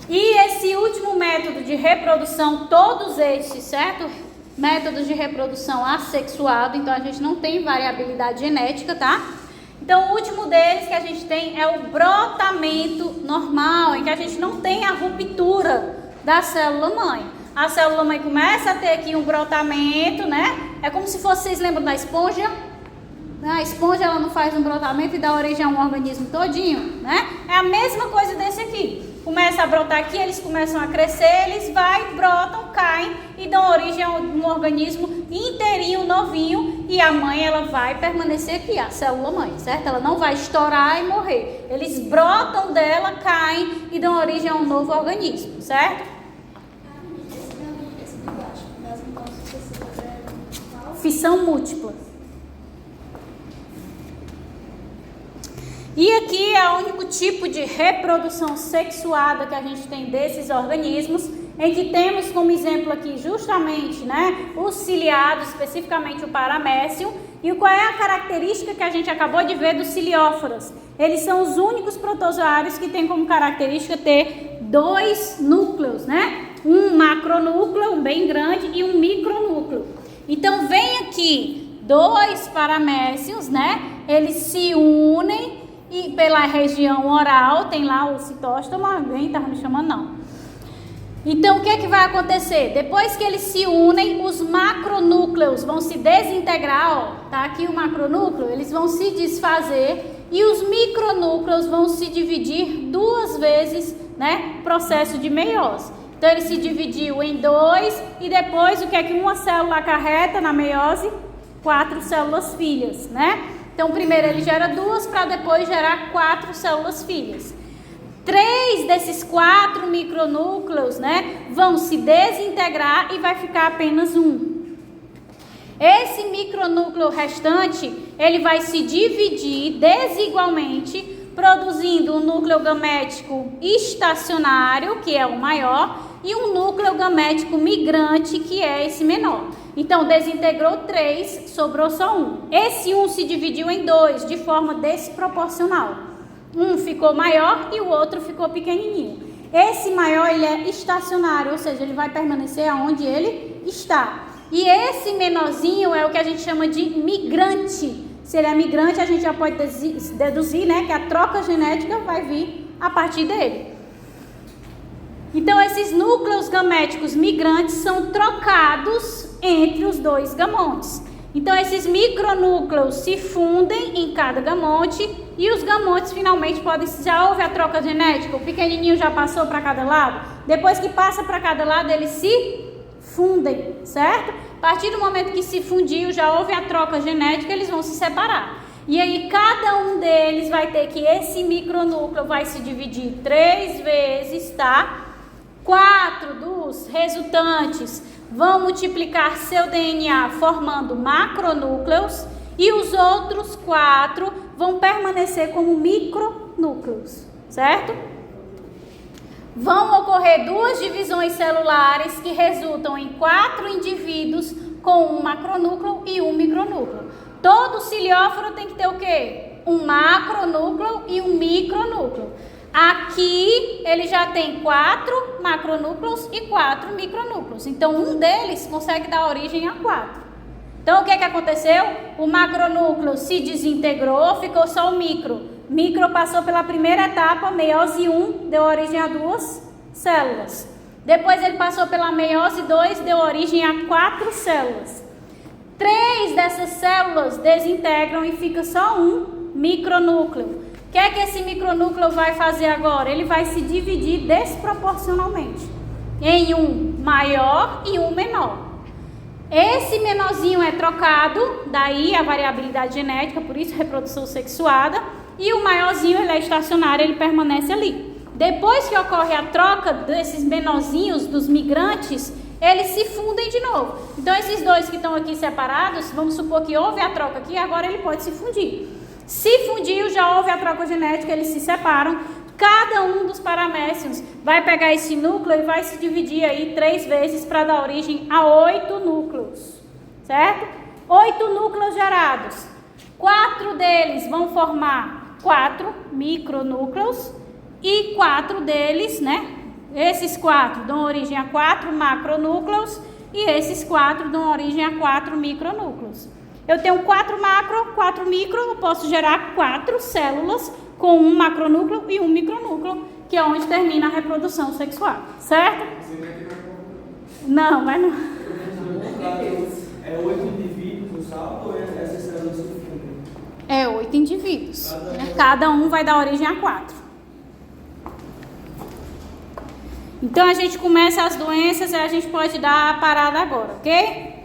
E esse último método de reprodução, todos estes, certo? Métodos de reprodução assexuado, então a gente não tem variabilidade genética, tá? Então, o último deles que a gente tem é o brotamento normal, em que a gente não tem a ruptura da célula-mãe. A célula-mãe começa a ter aqui um brotamento, né? É como se fosse, vocês lembram da esponja? A esponja, ela não faz um brotamento e dá origem a um organismo todinho, né? É a mesma coisa desse aqui. Começa a brotar aqui, eles começam a crescer, eles brotam, caem e dão origem a um organismo inteirinho, novinho, e a mãe ela vai permanecer aqui, a célula mãe, certo? Ela não vai estourar e morrer. Eles brotam dela, caem e dão origem a um novo organismo, certo? Fissão múltipla. E aqui é o único tipo de reprodução sexuada que a gente tem desses organismos, em que temos como exemplo aqui justamente, né, os ciliados, especificamente o paramécio. E qual é a característica que a gente acabou de ver dos cilióforas? Eles são os únicos protozoários que têm como característica ter dois núcleos, né? Um macronúcleo, um bem grande, e um micronúcleo. Então vem aqui dois paramécios, né? Eles se unem. E pela região oral, tem lá o citóstomo, alguém estava me chamando, não. Então, o que é que vai acontecer? Depois que eles se unem, os macronúcleos vão se desintegrar, ó, tá aqui o macronúcleo, eles vão se desfazer e os micronúcleos vão se dividir duas vezes, né, processo de meiose. Então, ele se dividiu em dois e depois, o que é que uma célula acarreta na meiose? 4 células filhas, né? Então, primeiro ele gera 2 para depois gerar 4 células filhas. 3 desses 4 micronúcleos, né, vão se desintegrar e vai ficar apenas um. Esse micronúcleo restante, ele vai se dividir desigualmente, produzindo um núcleo gamético estacionário, que é o maior, e um núcleo gamético migrante, que é esse menor. Então, desintegrou 3, sobrou só 1. Esse 1 se dividiu em 2, de forma desproporcional. Um ficou maior e o outro ficou pequenininho. Esse maior, ele é estacionário, ou seja, ele vai permanecer aonde ele está. E esse menorzinho é o que a gente chama de migrante. Se ele é migrante, a gente já pode deduzir, né, que a troca genética vai vir a partir dele. Então, esses núcleos gaméticos migrantes são trocados entre os dois gamontes. Então, esses micronúcleos se fundem em cada gamote e os gamotes finalmente podem... Já houve a troca genética? O pequenininho já passou para cada lado? Depois que passa para cada lado, eles se fundem, certo? A partir do momento que se fundiu, já houve a troca genética, eles vão se separar. E aí, cada um deles vai ter que... Esse micronúcleo vai se dividir 3 vezes, tá? 4 dos resultantes vão multiplicar seu DNA formando macronúcleos e os outros 4 vão permanecer como micronúcleos, certo? Vão ocorrer 2 divisões celulares que resultam em 4 indivíduos com um macronúcleo e um micronúcleo. Todo cilióforo tem que ter o quê? Um macronúcleo e um micronúcleo. Aqui ele já tem 4 macronúcleos e 4 micronúcleos. Então, um deles consegue dar origem a 4. Então, o que aconteceu? O macronúcleo se desintegrou, ficou só o micro. Micro passou pela primeira etapa, meiose 1, deu origem a 2 células. Depois ele passou pela meiose 2, deu origem a 4 células. 3 dessas células desintegram e fica só um micronúcleo. O que é que esse micronúcleo vai fazer agora? Ele vai se dividir desproporcionalmente em um maior e um menor. Esse menorzinho é trocado, daí a variabilidade genética, por isso reprodução sexuada, e o maiorzinho ele é estacionário, ele permanece ali. Depois que ocorre a troca desses menorzinhos, dos migrantes, eles se fundem de novo. Então esses 2 que estão aqui separados, vamos supor que houve a troca aqui, agora ele pode se fundir. Se fundiu, já houve a troca genética, eles se separam. Cada um dos paramécios vai pegar esse núcleo e vai se dividir aí 3 vezes para dar origem a 8 núcleos, certo? 8 núcleos gerados. 4 deles vão formar 4 micronúcleos e 4 deles, né? Esses 4 dão origem a 4 macronúcleos e esses 4 dão origem a 4 micronúcleos. Eu tenho 4 macro, 4 micro, eu posso gerar 4 células com um macronúcleo e um micronúcleo, que é onde termina a reprodução sexual, certo? Não, mas não. É 8 indivíduos no salto ou essas células se fundem? É 8 indivíduos. Cada um vai dar origem a 4. Então a gente começa as doenças e a gente pode dar a parada agora, ok?